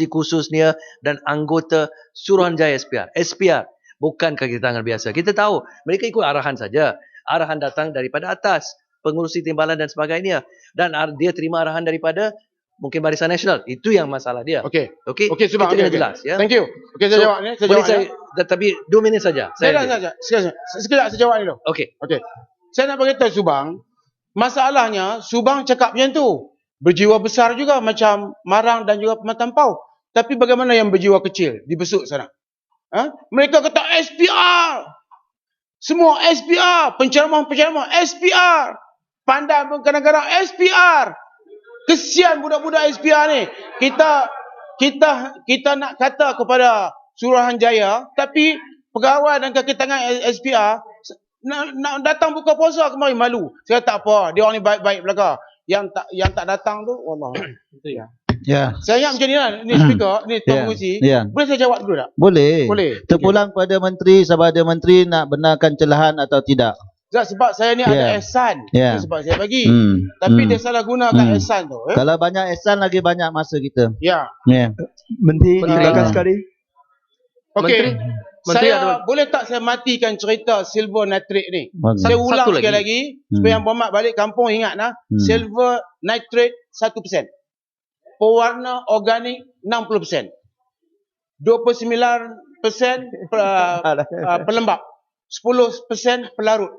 khusus ni dan anggota Suruhanjaya SPR, bukan kaki tangan biasa. Kita tahu mereka ikut arahan saja. Arahan datang daripada atas, pengurusi timbalan dan sebagainya, dan dia terima arahan daripada mungkin Barisan Nasional. Itu yang masalah dia. Okey, Kita Subang. kena jelas, ya. Thank you. Okey, saya jawab ni. Boleh saya tapi 2 minit saja. Sekejap saya jawab ni dulu. Okey. Saya nak beritahu Subang, masalahnya Subang cakap macam tu. Berjiwa besar juga macam Marang dan juga Pematang Pau. Tapi bagaimana yang berjiwa kecil di Besut sana? Mereka kata SPR. Semua SPR. Penceramah-penceramah SPR. Pandai pun kadang-kadang SPR. Kesian budak-budak SPR ni. Kita nak kata kepada Suruhanjaya, tapi pegawai dan kaki tangan SPR nak datang buka puasa kemari malu. Saya tak apa, dia orang ni baik-baik belaka. Yang tak datang tu Allah. Ya. Saya ingat macam ni lah. Ni speaker, ni Tuan Pengerusi. Boleh saya jawab dulu tak? Boleh. Boleh. Terpulang pada menteri, sama ada menteri nak benarkan celahan atau tidak. Sebab saya ni ada ehsan. Itu sebab saya bagi. Tapi dia salah gunakan ehsan tu. Kalau banyak ehsan lagi banyak masa kita. Ya. Menteri silakan sekali. Okey. Saya boleh tak saya matikan cerita silver nitrate ni? Saya ulang sekali lagi supaya yang berhormat balik kampung ingat lah. Silver nitrate 1%. Pewarna organik 60%. 29% pelembab. 10% pelarut.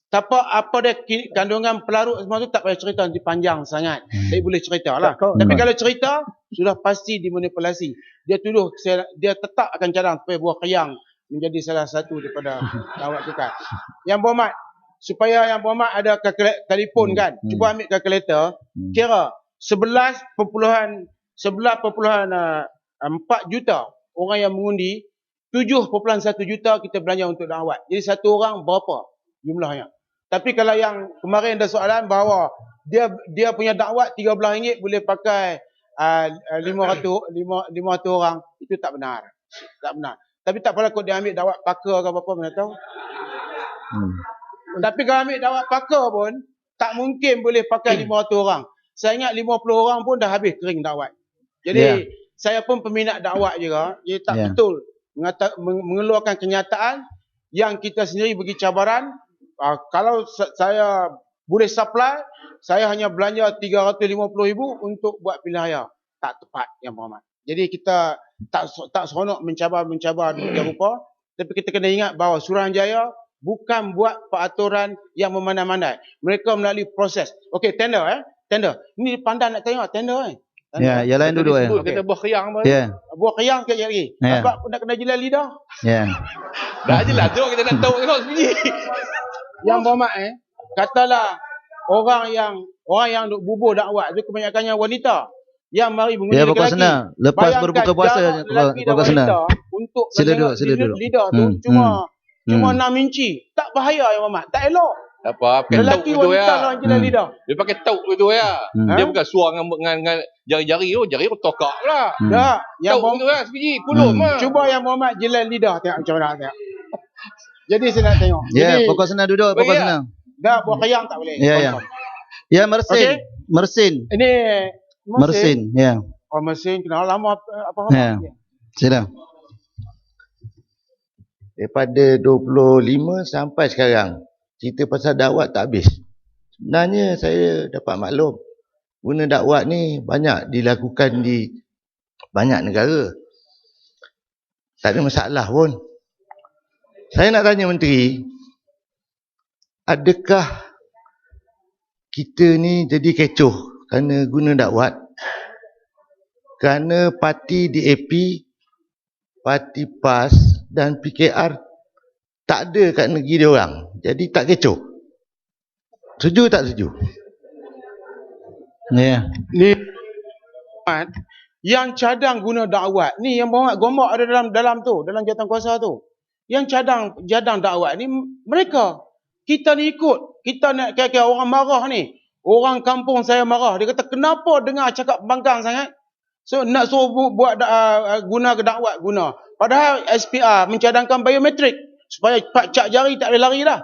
Apa dia kandungan pelarut semua tu tak payah cerita, nanti panjang sangat. Saya boleh cerita lah. Tapi kalau cerita, sudah pasti dimanipulasi. Dia tuduh, dia tetap akan cadang supaya buah keyang menjadi salah satu daripada lawak kekal. Yang berhormat, supaya yang berhormat ada telefon kan. Cuba ambil kalkulator, kira 11.4 juta orang yang mengundi, 7.1 juta kita belanja untuk dakwat. Jadi satu orang berapa jumlahnya? Tapi kalau yang kemarin ada soalan bahawa dia punya dakwat RM13 boleh pakai 500 orang, itu tak benar. Tak benar. Tapi tak apalah kot dia ambil dakwat pakar ke apa-apa, mana tahu. Tapi kalau ambil dakwat pakar pun tak mungkin boleh pakai 500 orang. Saya ingat 50 orang pun dah habis kering dakwat. Jadi saya pun peminat dakwat juga. Jadi tak betul mengeluarkan kenyataan yang kita sendiri bagi cabaran. Kalau saya boleh supply, saya hanya belanja 350,000 untuk buat pilihan raya. Tak tepat yang berhormat. Jadi kita tak seronok mencabar demikian rupa. Tapi kita kena ingat bahawa Suruhanjaya bukan buat peraturan yang memandai-mandai. Mereka melalui proses. Okey, tender tender. Ini pandai nak tengok tender Ya, yang lain duduk kita buah keyang apa? Buah keyang sekejap lagi. Apa nak kena jilat lidah? Dah je lah tu kita nak tahu tengok sendiri. Yang berhormat katalah orang yang duk bubuh dakwat tu kebanyakannya wanita yang mari mengundi lelaki. Lepas berbuka puasa pokok sana. Untuk sila duduk. Lidah tu cuma 6 inci. Tak bahaya yang berhormat. Tak elok. Apa lelaki wanita lah jilat lidah. Dia pakai tauk tu ya. Dia bukan suar dengan jari-jari tu, jari tu tokak lah. Tak, yang tauk tu lah sebiji kulum lah. Cuba yang berhormat jilat lidah tengok macam mana tengok. Jadi saya nak tengok. Pokok sana duduk, pokok sana. Dah buah keyang tak boleh. Ya, Mersin. Mersin. Ini Mersin, ya. Oh, Mersin kenal lama apa? Sila. Daripada 25 sampai sekarang, cerita pasal dakwat tak habis. Sebenarnya saya dapat maklum, guna dakwat ni banyak dilakukan di banyak negara. Tak ada masalah pun. Saya nak tanya Menteri, adakah kita ni jadi kecoh kerana guna dakwat? Kerana parti DAP, parti PAS dan PKR tak ada kat negeri dia orang. Jadi tak kecoh. Setuju tak setuju? Ya. Ni yang cadang guna dakwat ni yang bawa gombak ada dalam tu, dalam jawatankuasa tu. Yang jadang dakwat ni mereka. Kita ni ikut. Kita nak kira-kira orang marah ni. Orang kampung saya marah. Dia kata kenapa dengar cakap bangkang sangat? So nak suruh buat guna ke dakwat guna. Padahal SPR mencadangkan biometrik supaya cap jari tak boleh lari dah.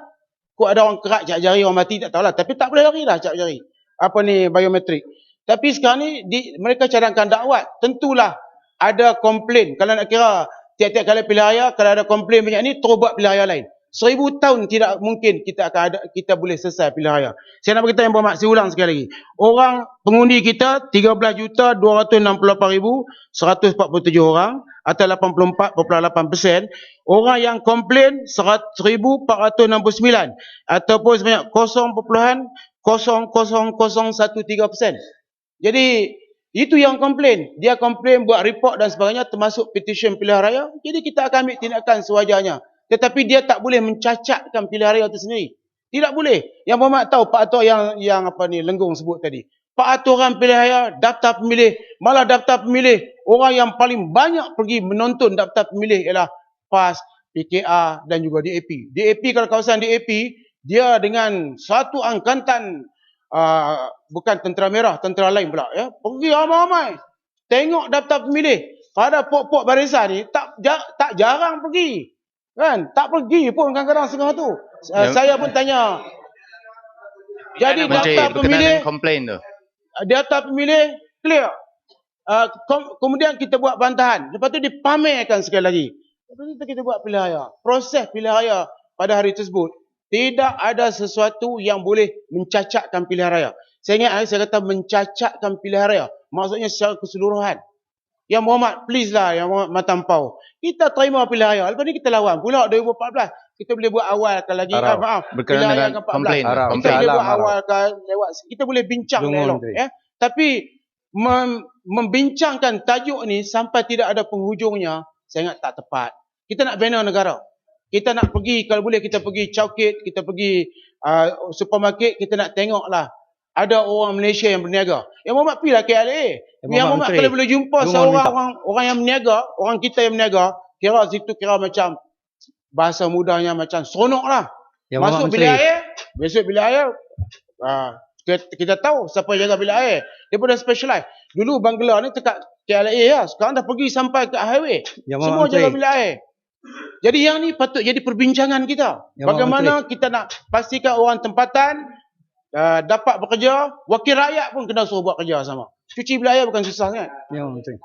Kok ada orang kerat cap jari, orang mati tak tahulah, tapi tak boleh lari dah cap jari. Apa ni biometrik. Tapi sekarang ni mereka cadangkan dakwat. Tentulah ada komplain. Kalau nak kira tiap-tiap kali pilihan raya, kalau ada komplain banyak ni, terus buat pilihan raya lain. 1000 tahun tidak mungkin kita boleh selesai pilihan raya. Saya nak beritahu Yang Berhormat, saya ulang sekali lagi. Orang pengundi kita 13,268,147 orang atau 84.8%. Orang yang komplain 1,469 ataupun sebanyak 0.00013%. Jadi itu yang komplain. Dia komplain, buat report dan sebagainya, termasuk petition pilihan raya. Jadi kita akan ambil tindakan sewajarnya. Tetapi dia tak boleh mencacatkan pilihan raya itu sendiri. Tidak boleh. Yang Berhormat tahu Pak Atok yang Lenggung sebut tadi. Peraturan pilihan raya, daftar pemilih, malah daftar pemilih, orang yang paling banyak pergi menonton daftar pemilih ialah PAS, PKR dan juga DAP. DAP, kalau kawasan DAP, dia dengan satu angkatan, bukan tentera merah, tentera lain pula, ya, pergi ramai-ramai tengok daftar pemilih. Pada pok-pok barisan ni tak jarang pergi. Kan? Tak pergi pun kadang-kadang setengah tu. Saya pun tanya. Jadi daftar pemilih, daftar pemilih clear. Kemudian kita buat bantahan. Lepas tu dipamerkan sekali lagi. Lepas tu kita buat pilihan raya. Proses pilihan raya pada hari tersebut, tidak ada sesuatu yang boleh mencacatkan pilihan raya. Saya ingat saya kata mencacatkan pilihan raya. Maksudnya secara keseluruhan. Yang Berhormat, please lah, Yang Berhormat Matampau. Kita terima pilihan raya. Lepas ni kita lawan pula 2014. Kita boleh buat awalkan lagi. Pilihan raya ke-14. Kita boleh buat awalkan lewat. Kita boleh bincang dialog. Ya? Tapi membincangkan tajuk ni sampai tidak ada penghujungnya, saya ingat tak tepat. Kita nak bina negara. Kita nak pergi, kalau boleh kita pergi Chowkit, kita pergi supermarket, kita nak tengok lah. Ada orang Malaysia yang berniaga. Yang Berhormat pergi lah KLA. Yang Berhormat kalau boleh jumpa seorang orang yang berniaga, orang kita yang berniaga, kira situ kira macam, bahasa mudahnya macam seronok lah. Masuk bilik air, besok bilik air, kita tahu siapa yang jaga bilik air. Dia pun dah specialize. Dulu Bangla ni dekat KLA lah. Sekarang dah pergi sampai ke highway. Semua jaga bilik air. Jadi yang ni patut jadi perbincangan kita. Bagaimana kita nak pastikan orang tempatan dapat bekerja, wakil rakyat pun kena suruh buat kerja sama. Cuci bilik air bukan susah sangat. Ya, Menteri.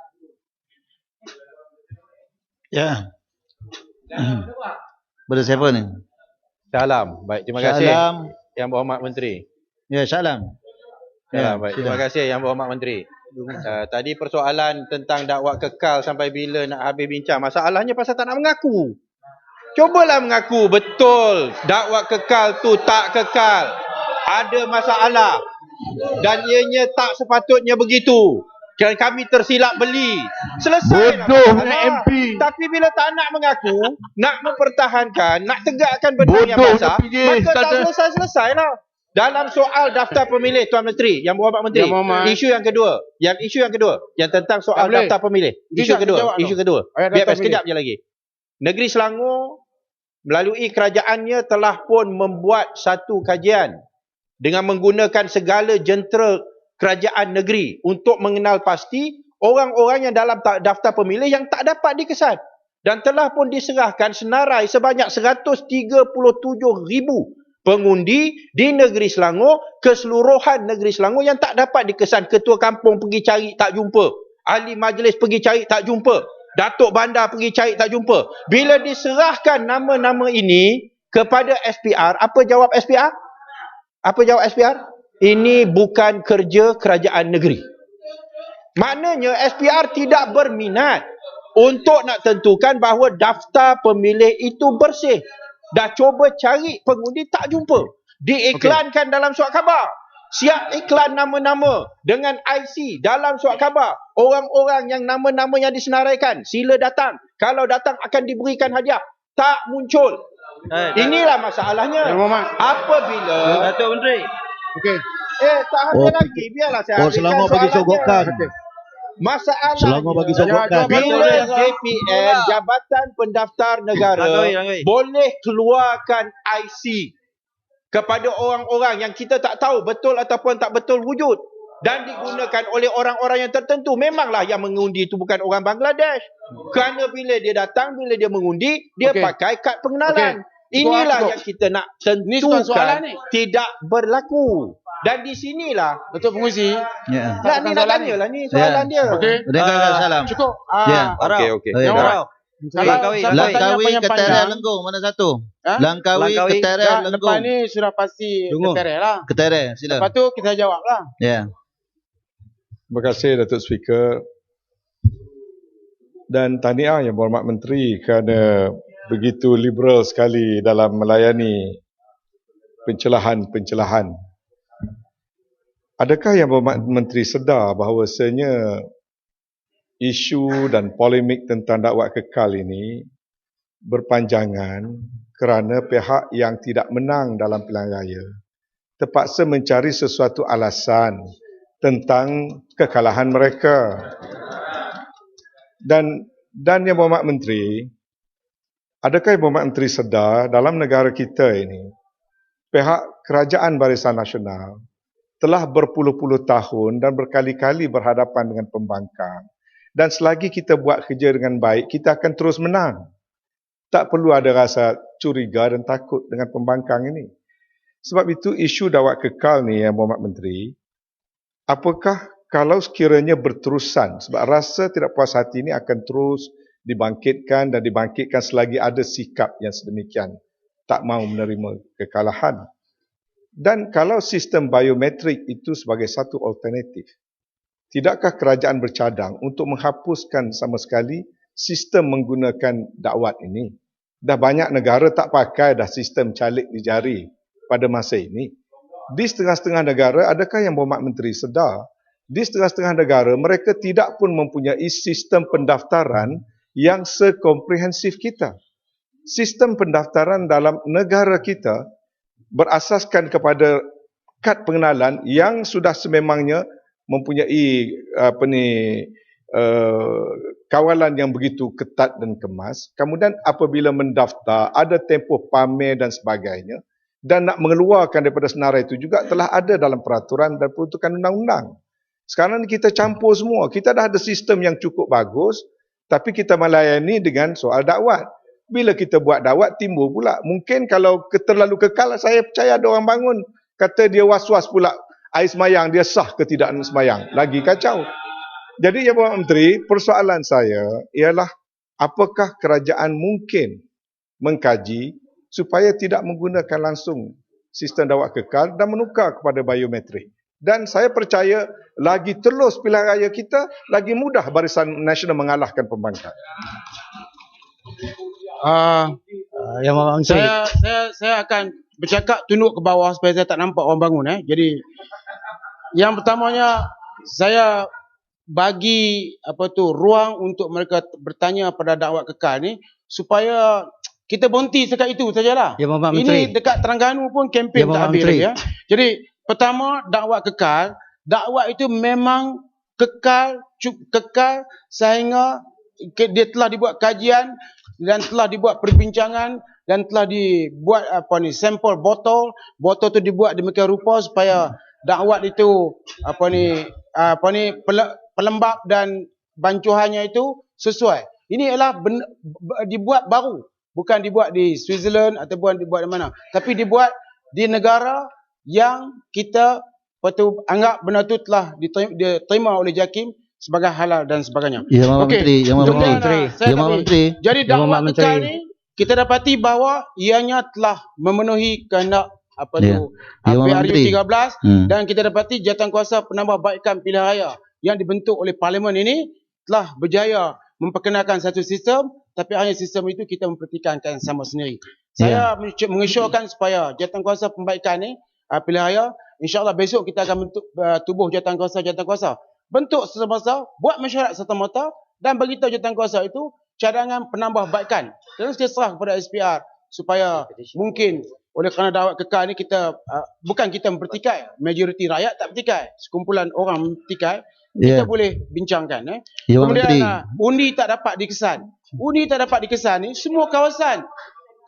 Ya. Pada siapa ni? Salam. Baik, terima kasih. Salam. Yang Berhormat Menteri. Ya, salam. Ya, baik. Terima kasih Yang Berhormat Menteri. Tadi persoalan tentang dakwah kekal sampai bila nak habis bincang. Masalahnya pasal tak nak mengaku. Cubalah mengaku betul dakwah kekal tu tak kekal. Ada masalah. Dan ianya tak sepatutnya begitu. Kami tersilap beli. Selesai lah. Tapi bila tak nak mengaku, nak mempertahankan, nak tegakkan benda yang besar, maka tak selesai-selesai lah. Dalam soal daftar pemilih, Tuan Menteri, Yang Berhormat Menteri, isu yang kedua, yang tentang soal daftar pemilih. Isu kedua. Biar sekejap je lagi. Negeri Selangor melalui kerajaannya telah pun membuat satu kajian dengan menggunakan segala jentera kerajaan negeri untuk mengenal pasti orang-orang yang dalam daftar pemilih yang tak dapat dikesan. Dan telah pun diserahkan senarai sebanyak 137,000 pengundi di negeri Selangor, keseluruhan negeri Selangor yang tak dapat dikesan. Ketua kampung pergi cari tak jumpa. Ahli majlis pergi cari tak jumpa. Datuk bandar pergi cari tak jumpa. Bila diserahkan nama-nama ini kepada SPR, apa jawab SPR? Ini bukan kerja kerajaan negeri. Maknanya SPR tidak berminat untuk nak tentukan bahawa daftar pemilih itu bersih. Dah cuba cari pengundi tak jumpa. Diiklankan dalam surat khabar. Siap iklan nama-nama dengan IC dalam surat khabar. Orang-orang yang nama-namanya disenaraikan, sila datang. Kalau datang akan diberikan hadiah. Tak muncul. Inilah masalahnya. Apabila Datuk Menteri. Okey. Tak ada lagi. Biarlah saya Selangor bagi sogokkan. Masalah Selangor bagi sogokkan. bila JPN, Jabatan Pendaftar Negara, boleh keluarkan IC kepada orang-orang yang kita tak tahu betul ataupun tak betul wujud dan digunakan oleh orang-orang yang tertentu. Memanglah yang mengundi itu bukan orang Bangladesh. Kerana bila dia datang, bila dia mengundi, dia pakai kad pengenalan. Inilah yang kita nak tentukan tidak berlaku. Dan di sinilah Datuk Pengurusi. Nak tanya lah ni soalan dia. Dengarkan salam. Cukup. Ya. Okey. Yang Langkawi, Keterai, Lenggong, mana satu? Langkawi, Keterai, Lepas Lenggong. ni sudah pasti Keterai lah. Keterai, sila. Lepas tu kita jawab lah. Ya. Terima kasih Datuk Speaker. Dan tahniah Yang Berhormat Menteri kerana begitu liberal sekali dalam melayani pencelahan-pencelahan. Adakah Yang Berhormat Menteri sedar bahawasanya isu dan polemik tentang dakwat kekal ini berpanjangan kerana pihak yang tidak menang dalam pilihan raya terpaksa mencari sesuatu alasan tentang kekalahan mereka. Dan Yang Berhormat Menteri, adakah Yang Berhormat Menteri sedar dalam negara kita ini, pihak Kerajaan Barisan Nasional telah berpuluh-puluh tahun dan berkali-kali berhadapan dengan pembangkang. Dan selagi kita buat kerja dengan baik, kita akan terus menang. Tak perlu ada rasa curiga dan takut dengan pembangkang ini. Sebab itu isu dakwat kekal ni Yang Berhormat Menteri, apakah kalau sekiranya berterusan, sebab rasa tidak puas hati ini akan terus dibangkitkan dan dibangkitkan selagi ada sikap yang sedemikian, tak mahu menerima kekalahan. Dan kalau sistem biometrik itu sebagai satu alternatif, tidakkah kerajaan bercadang untuk menghapuskan sama sekali sistem menggunakan dakwat ini? Dah banyak negara tak pakai dah sistem calik di jari pada masa ini. Di setengah-setengah negara, adakah Yang Berhormat Menteri sedar, di setengah-setengah negara mereka tidak pun mempunyai sistem pendaftaran yang sekomprehensif kita. Sistem pendaftaran dalam negara kita berasaskan kepada kad pengenalan yang sudah sememangnya mempunyai kawalan yang begitu ketat dan kemas. Kemudian apabila mendaftar, ada tempoh pamer dan sebagainya. Dan nak mengeluarkan daripada senarai itu juga telah ada dalam peraturan dan peruntukan undang-undang. Sekarang ni kita campur semua. Kita dah ada sistem yang cukup bagus, tapi kita melayani dengan soal dakwat. Bila kita buat dakwat, timbul pula. Mungkin kalau terlalu kekal, saya percaya ada orang bangun. Kata dia was-was pula. Air semayang dia sah ke tidak semayang. Lagi kacau. Jadi Yang Berhormat Menteri, persoalan saya ialah apakah kerajaan mungkin mengkaji supaya tidak menggunakan langsung sistem dakwat kekal dan menukar kepada biometrik. Dan saya percaya lagi terus pilihan raya kita, lagi mudah Barisan Nasional mengalahkan pembangkang. Yang Berhormat Menteri, saya akan bercakap tunduk ke bawah supaya saya tak nampak orang bangun. Jadi yang pertamanya saya bagi ruang untuk mereka bertanya pada dakwat kekal ni supaya kita berhenti sekat itu sajalah. Ini dekat Terengganu pun kempen tak habis lagi. Jadi pertama, dakwat kekal, dakwat itu memang kekal sehingga dia telah dibuat kajian dan telah dibuat perbincangan dan telah dibuat sampel botol tu dibuat demikian rupa supaya dakwat itu pelembab dan bancuhannya itu sesuai. Ini ialah dibuat baru, bukan dibuat di Switzerland ataupun dibuat di mana, tapi dibuat di negara yang kita anggap benda itu telah diterima oleh JAKIM sebagai halal dan sebagainya. Yang Berhormat Menteri. Jadi dakwat kekal ni kita dapati bahawa ianya telah memenuhi kehendak PRU 13 dan kita dapati Jawatankuasa Penambahbaikan Pilihan Raya yang dibentuk oleh Parlimen ini telah berjaya memperkenalkan satu sistem, tapi hanya sistem itu kita mempertikankan sama sendiri. Saya mengesyorkan supaya Jawatankuasa Pembaikan ni Pilihan Raya, insyaAllah besok kita akan bentuk tubuh Jawatankuasa. Bentuk serta-merta, buat mesyuarat serta-merta dan beritahu Jawatankuasa itu cadangan penambahbaikan. Terus dia serah kepada SPR supaya mungkin oleh kerana dakwat kekal ni kita bukan kita mempertikai, majoriti rakyat tak pertikai, sekumpulan orang mempertikai, kita boleh bincangkan. Kemudian undi tak dapat dikesan. Undi tak dapat dikesan ni semua kawasan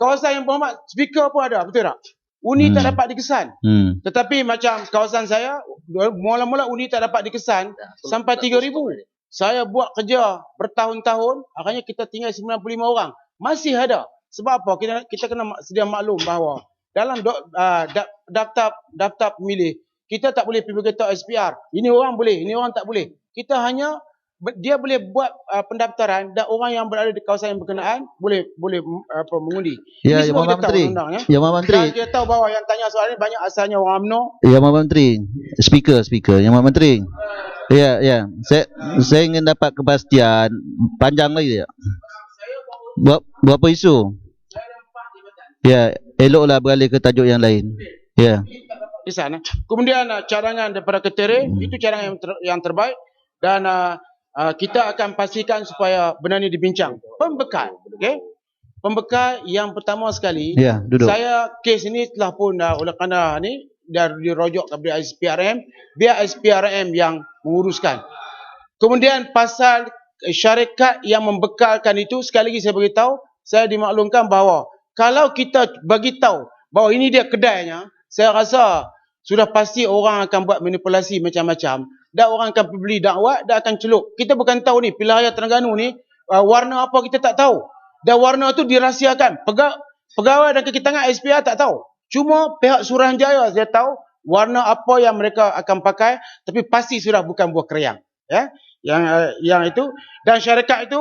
Yang Berhormat Speaker pun ada, betul tak? Undi tak dapat dikesan. Tetapi macam kawasan saya, mula-mula undi tak dapat dikesan sampai 3,000. Saya buat kerja bertahun-tahun, akhirnya kita tinggal 95 orang. Masih ada. Sebab apa? Kita kena sedia maklum bahawa dalam daftar pemilih, kita tak boleh pergi beritahu SPR. Ini orang boleh, ini orang tak boleh. Kita hanya dia boleh buat pendaftaran dan orang yang berada di kawasan yang berkenaan boleh mengundi. Ya, Ini Yang semua Mohd kita tahu Menteri. undang-undang ya. Yang Mohd Menteri. Dan kita tahu bahawa yang tanya soalan ini banyak asalnya orang UMNO. Yang Mohd Menteri. Speaker. Yang Mohd Menteri. Ya. Saya ingin dapat kepastian panjang lagi ya. Berapa isu? Ya, eloklah beralih ke tajuk yang lain. Ya. Di sana. Kemudian cadangan daripada Ketere itu cadangan yang terbaik dan kita akan pastikan supaya benda ini dibincang. Pembekal, okey? Pembekal yang pertama sekali, Ya, duduk. saya kes ini telah pun oleh kerana ni dah dirojok kepada SPRM, biar SPRM yang menguruskan. Kemudian pasal syarikat yang membekalkan itu, sekali lagi saya beritahu, saya dimaklumkan bahawa kalau kita bagi tahu bahawa ini dia kedainya, saya rasa sudah pasti orang akan buat manipulasi macam-macam dan orang akan beli dakwat dan akan celup. Kita bukan tahu ni pilihan raya Terengganu ni warna apa kita tak tahu. Dan warna tu dirahsiakan. Pegawai dan kaki tangan SPR tak tahu. Cuma pihak Suruhanjaya dia tahu warna apa yang mereka akan pakai, tapi pasti sudah bukan buah kerang. Ya, yang itu dan syarikat itu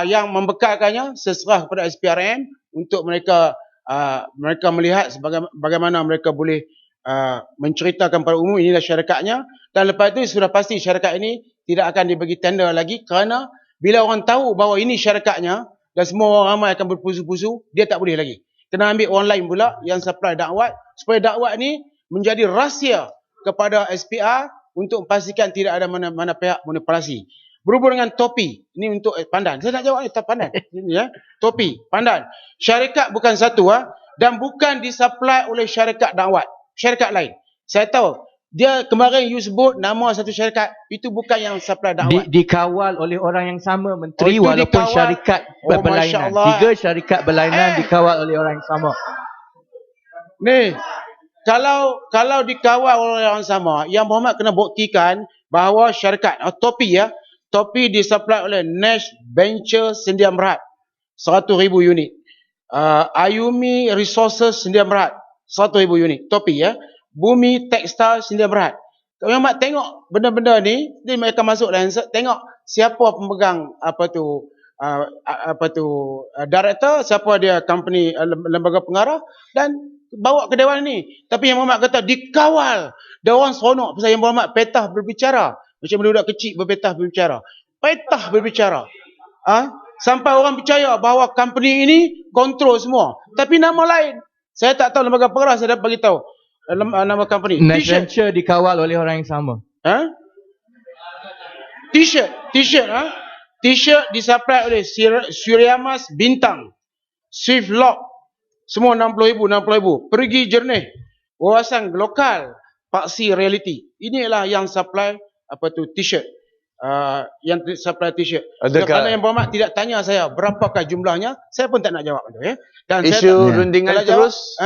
yang membekalkannya seserah kepada SPRM untuk mereka melihat bagaimana mereka boleh menceritakan pada umum inilah syarikatnya, dan lepas itu sudah pasti syarikat ini tidak akan dibagi tender lagi kerana bila orang tahu bahawa ini syarikatnya dan semua orang ramai akan berpusu-pusu, dia tak boleh lagi. Kena ambil orang lain pula yang supply dakwat supaya dakwat ni menjadi rahsia kepada SPR untuk memastikan tidak ada mana-mana pihak manipulasi. Berhubung dengan topi, ini untuk pandan. Saya nak jawab ni tak pandan. Ini ya, topi, pandan. Syarikat bukan satu dan bukan disupply oleh syarikat dakwat, syarikat lain. Saya tahu dia kemarin you sebut nama satu syarikat, itu bukan yang supply dakwat. Dikawal oleh orang yang sama menteri walaupun dikawal, syarikat berlainan. 3 syarikat berlainan dikawal oleh orang yang sama. Ni, kalau dikawal oleh orang sama, Yang Berhormat kena buktikan bahawa syarikat topi disupply oleh Nash Venture Sdn Bhd 100,000 unit. Ayumi Resources Sdn Bhd 100,000 unit topi ya. Bumi Textile Sdn Bhd. Kalau Yang tengok benda-benda ni, dia mereka masuk dan tengok siapa pemegang director, siapa dia company lembaga pengarah dan bawa ke dewan ni. Tapi Yang Berhormat kata dikawal. Dan orang seronok pasal Yang Berhormat petah berbicara. Macam budak kecil berpetah berbicara. Petah berbicara. Sampai orang percaya bahawa company ini kontrol semua. Tapi nama lain. Saya tak tahu lembaga pengarah, saya dapat bagi tahu nama company. Nash Venture dikawal oleh orang yang sama. T-shirt disupply oleh Suriamas Bintang, Swift Lock, semua 60,000. Pergi Jernih, wawasan lokal, Paksi Reality. Inilah yang supply t-shirt. Yang supply t-shirt. Kerana Yang Berhormat tidak tanya saya berapakah jumlahnya, saya pun tak nak jawab itu ya. Dan isu rundingan terus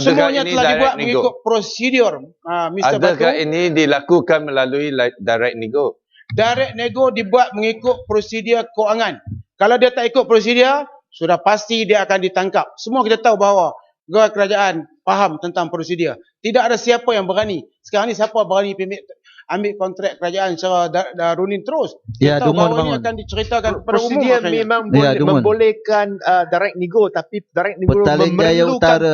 semuanya telah dibuat mengikut prosedur Mr. Batu. Adakah ini dilakukan melalui direct nego? Direct nego dibuat mengikut prosedur kewangan. Kalau dia tak ikut prosedur, sudah pasti dia akan ditangkap. Semua kita tahu bahawa pegawai kerajaan faham tentang prosedur. Tidak ada siapa yang berani. Sekarang ni siapa berani ambil kontrak kerajaan secara runin terus. Ya, tahu Dungun bahawa ini bangun. akan diceritakan kepada umum. Prosedur memang Ya, Dungun. membolehkan direct nego, tapi direct nego Petaling Jaya memerlukan Utara.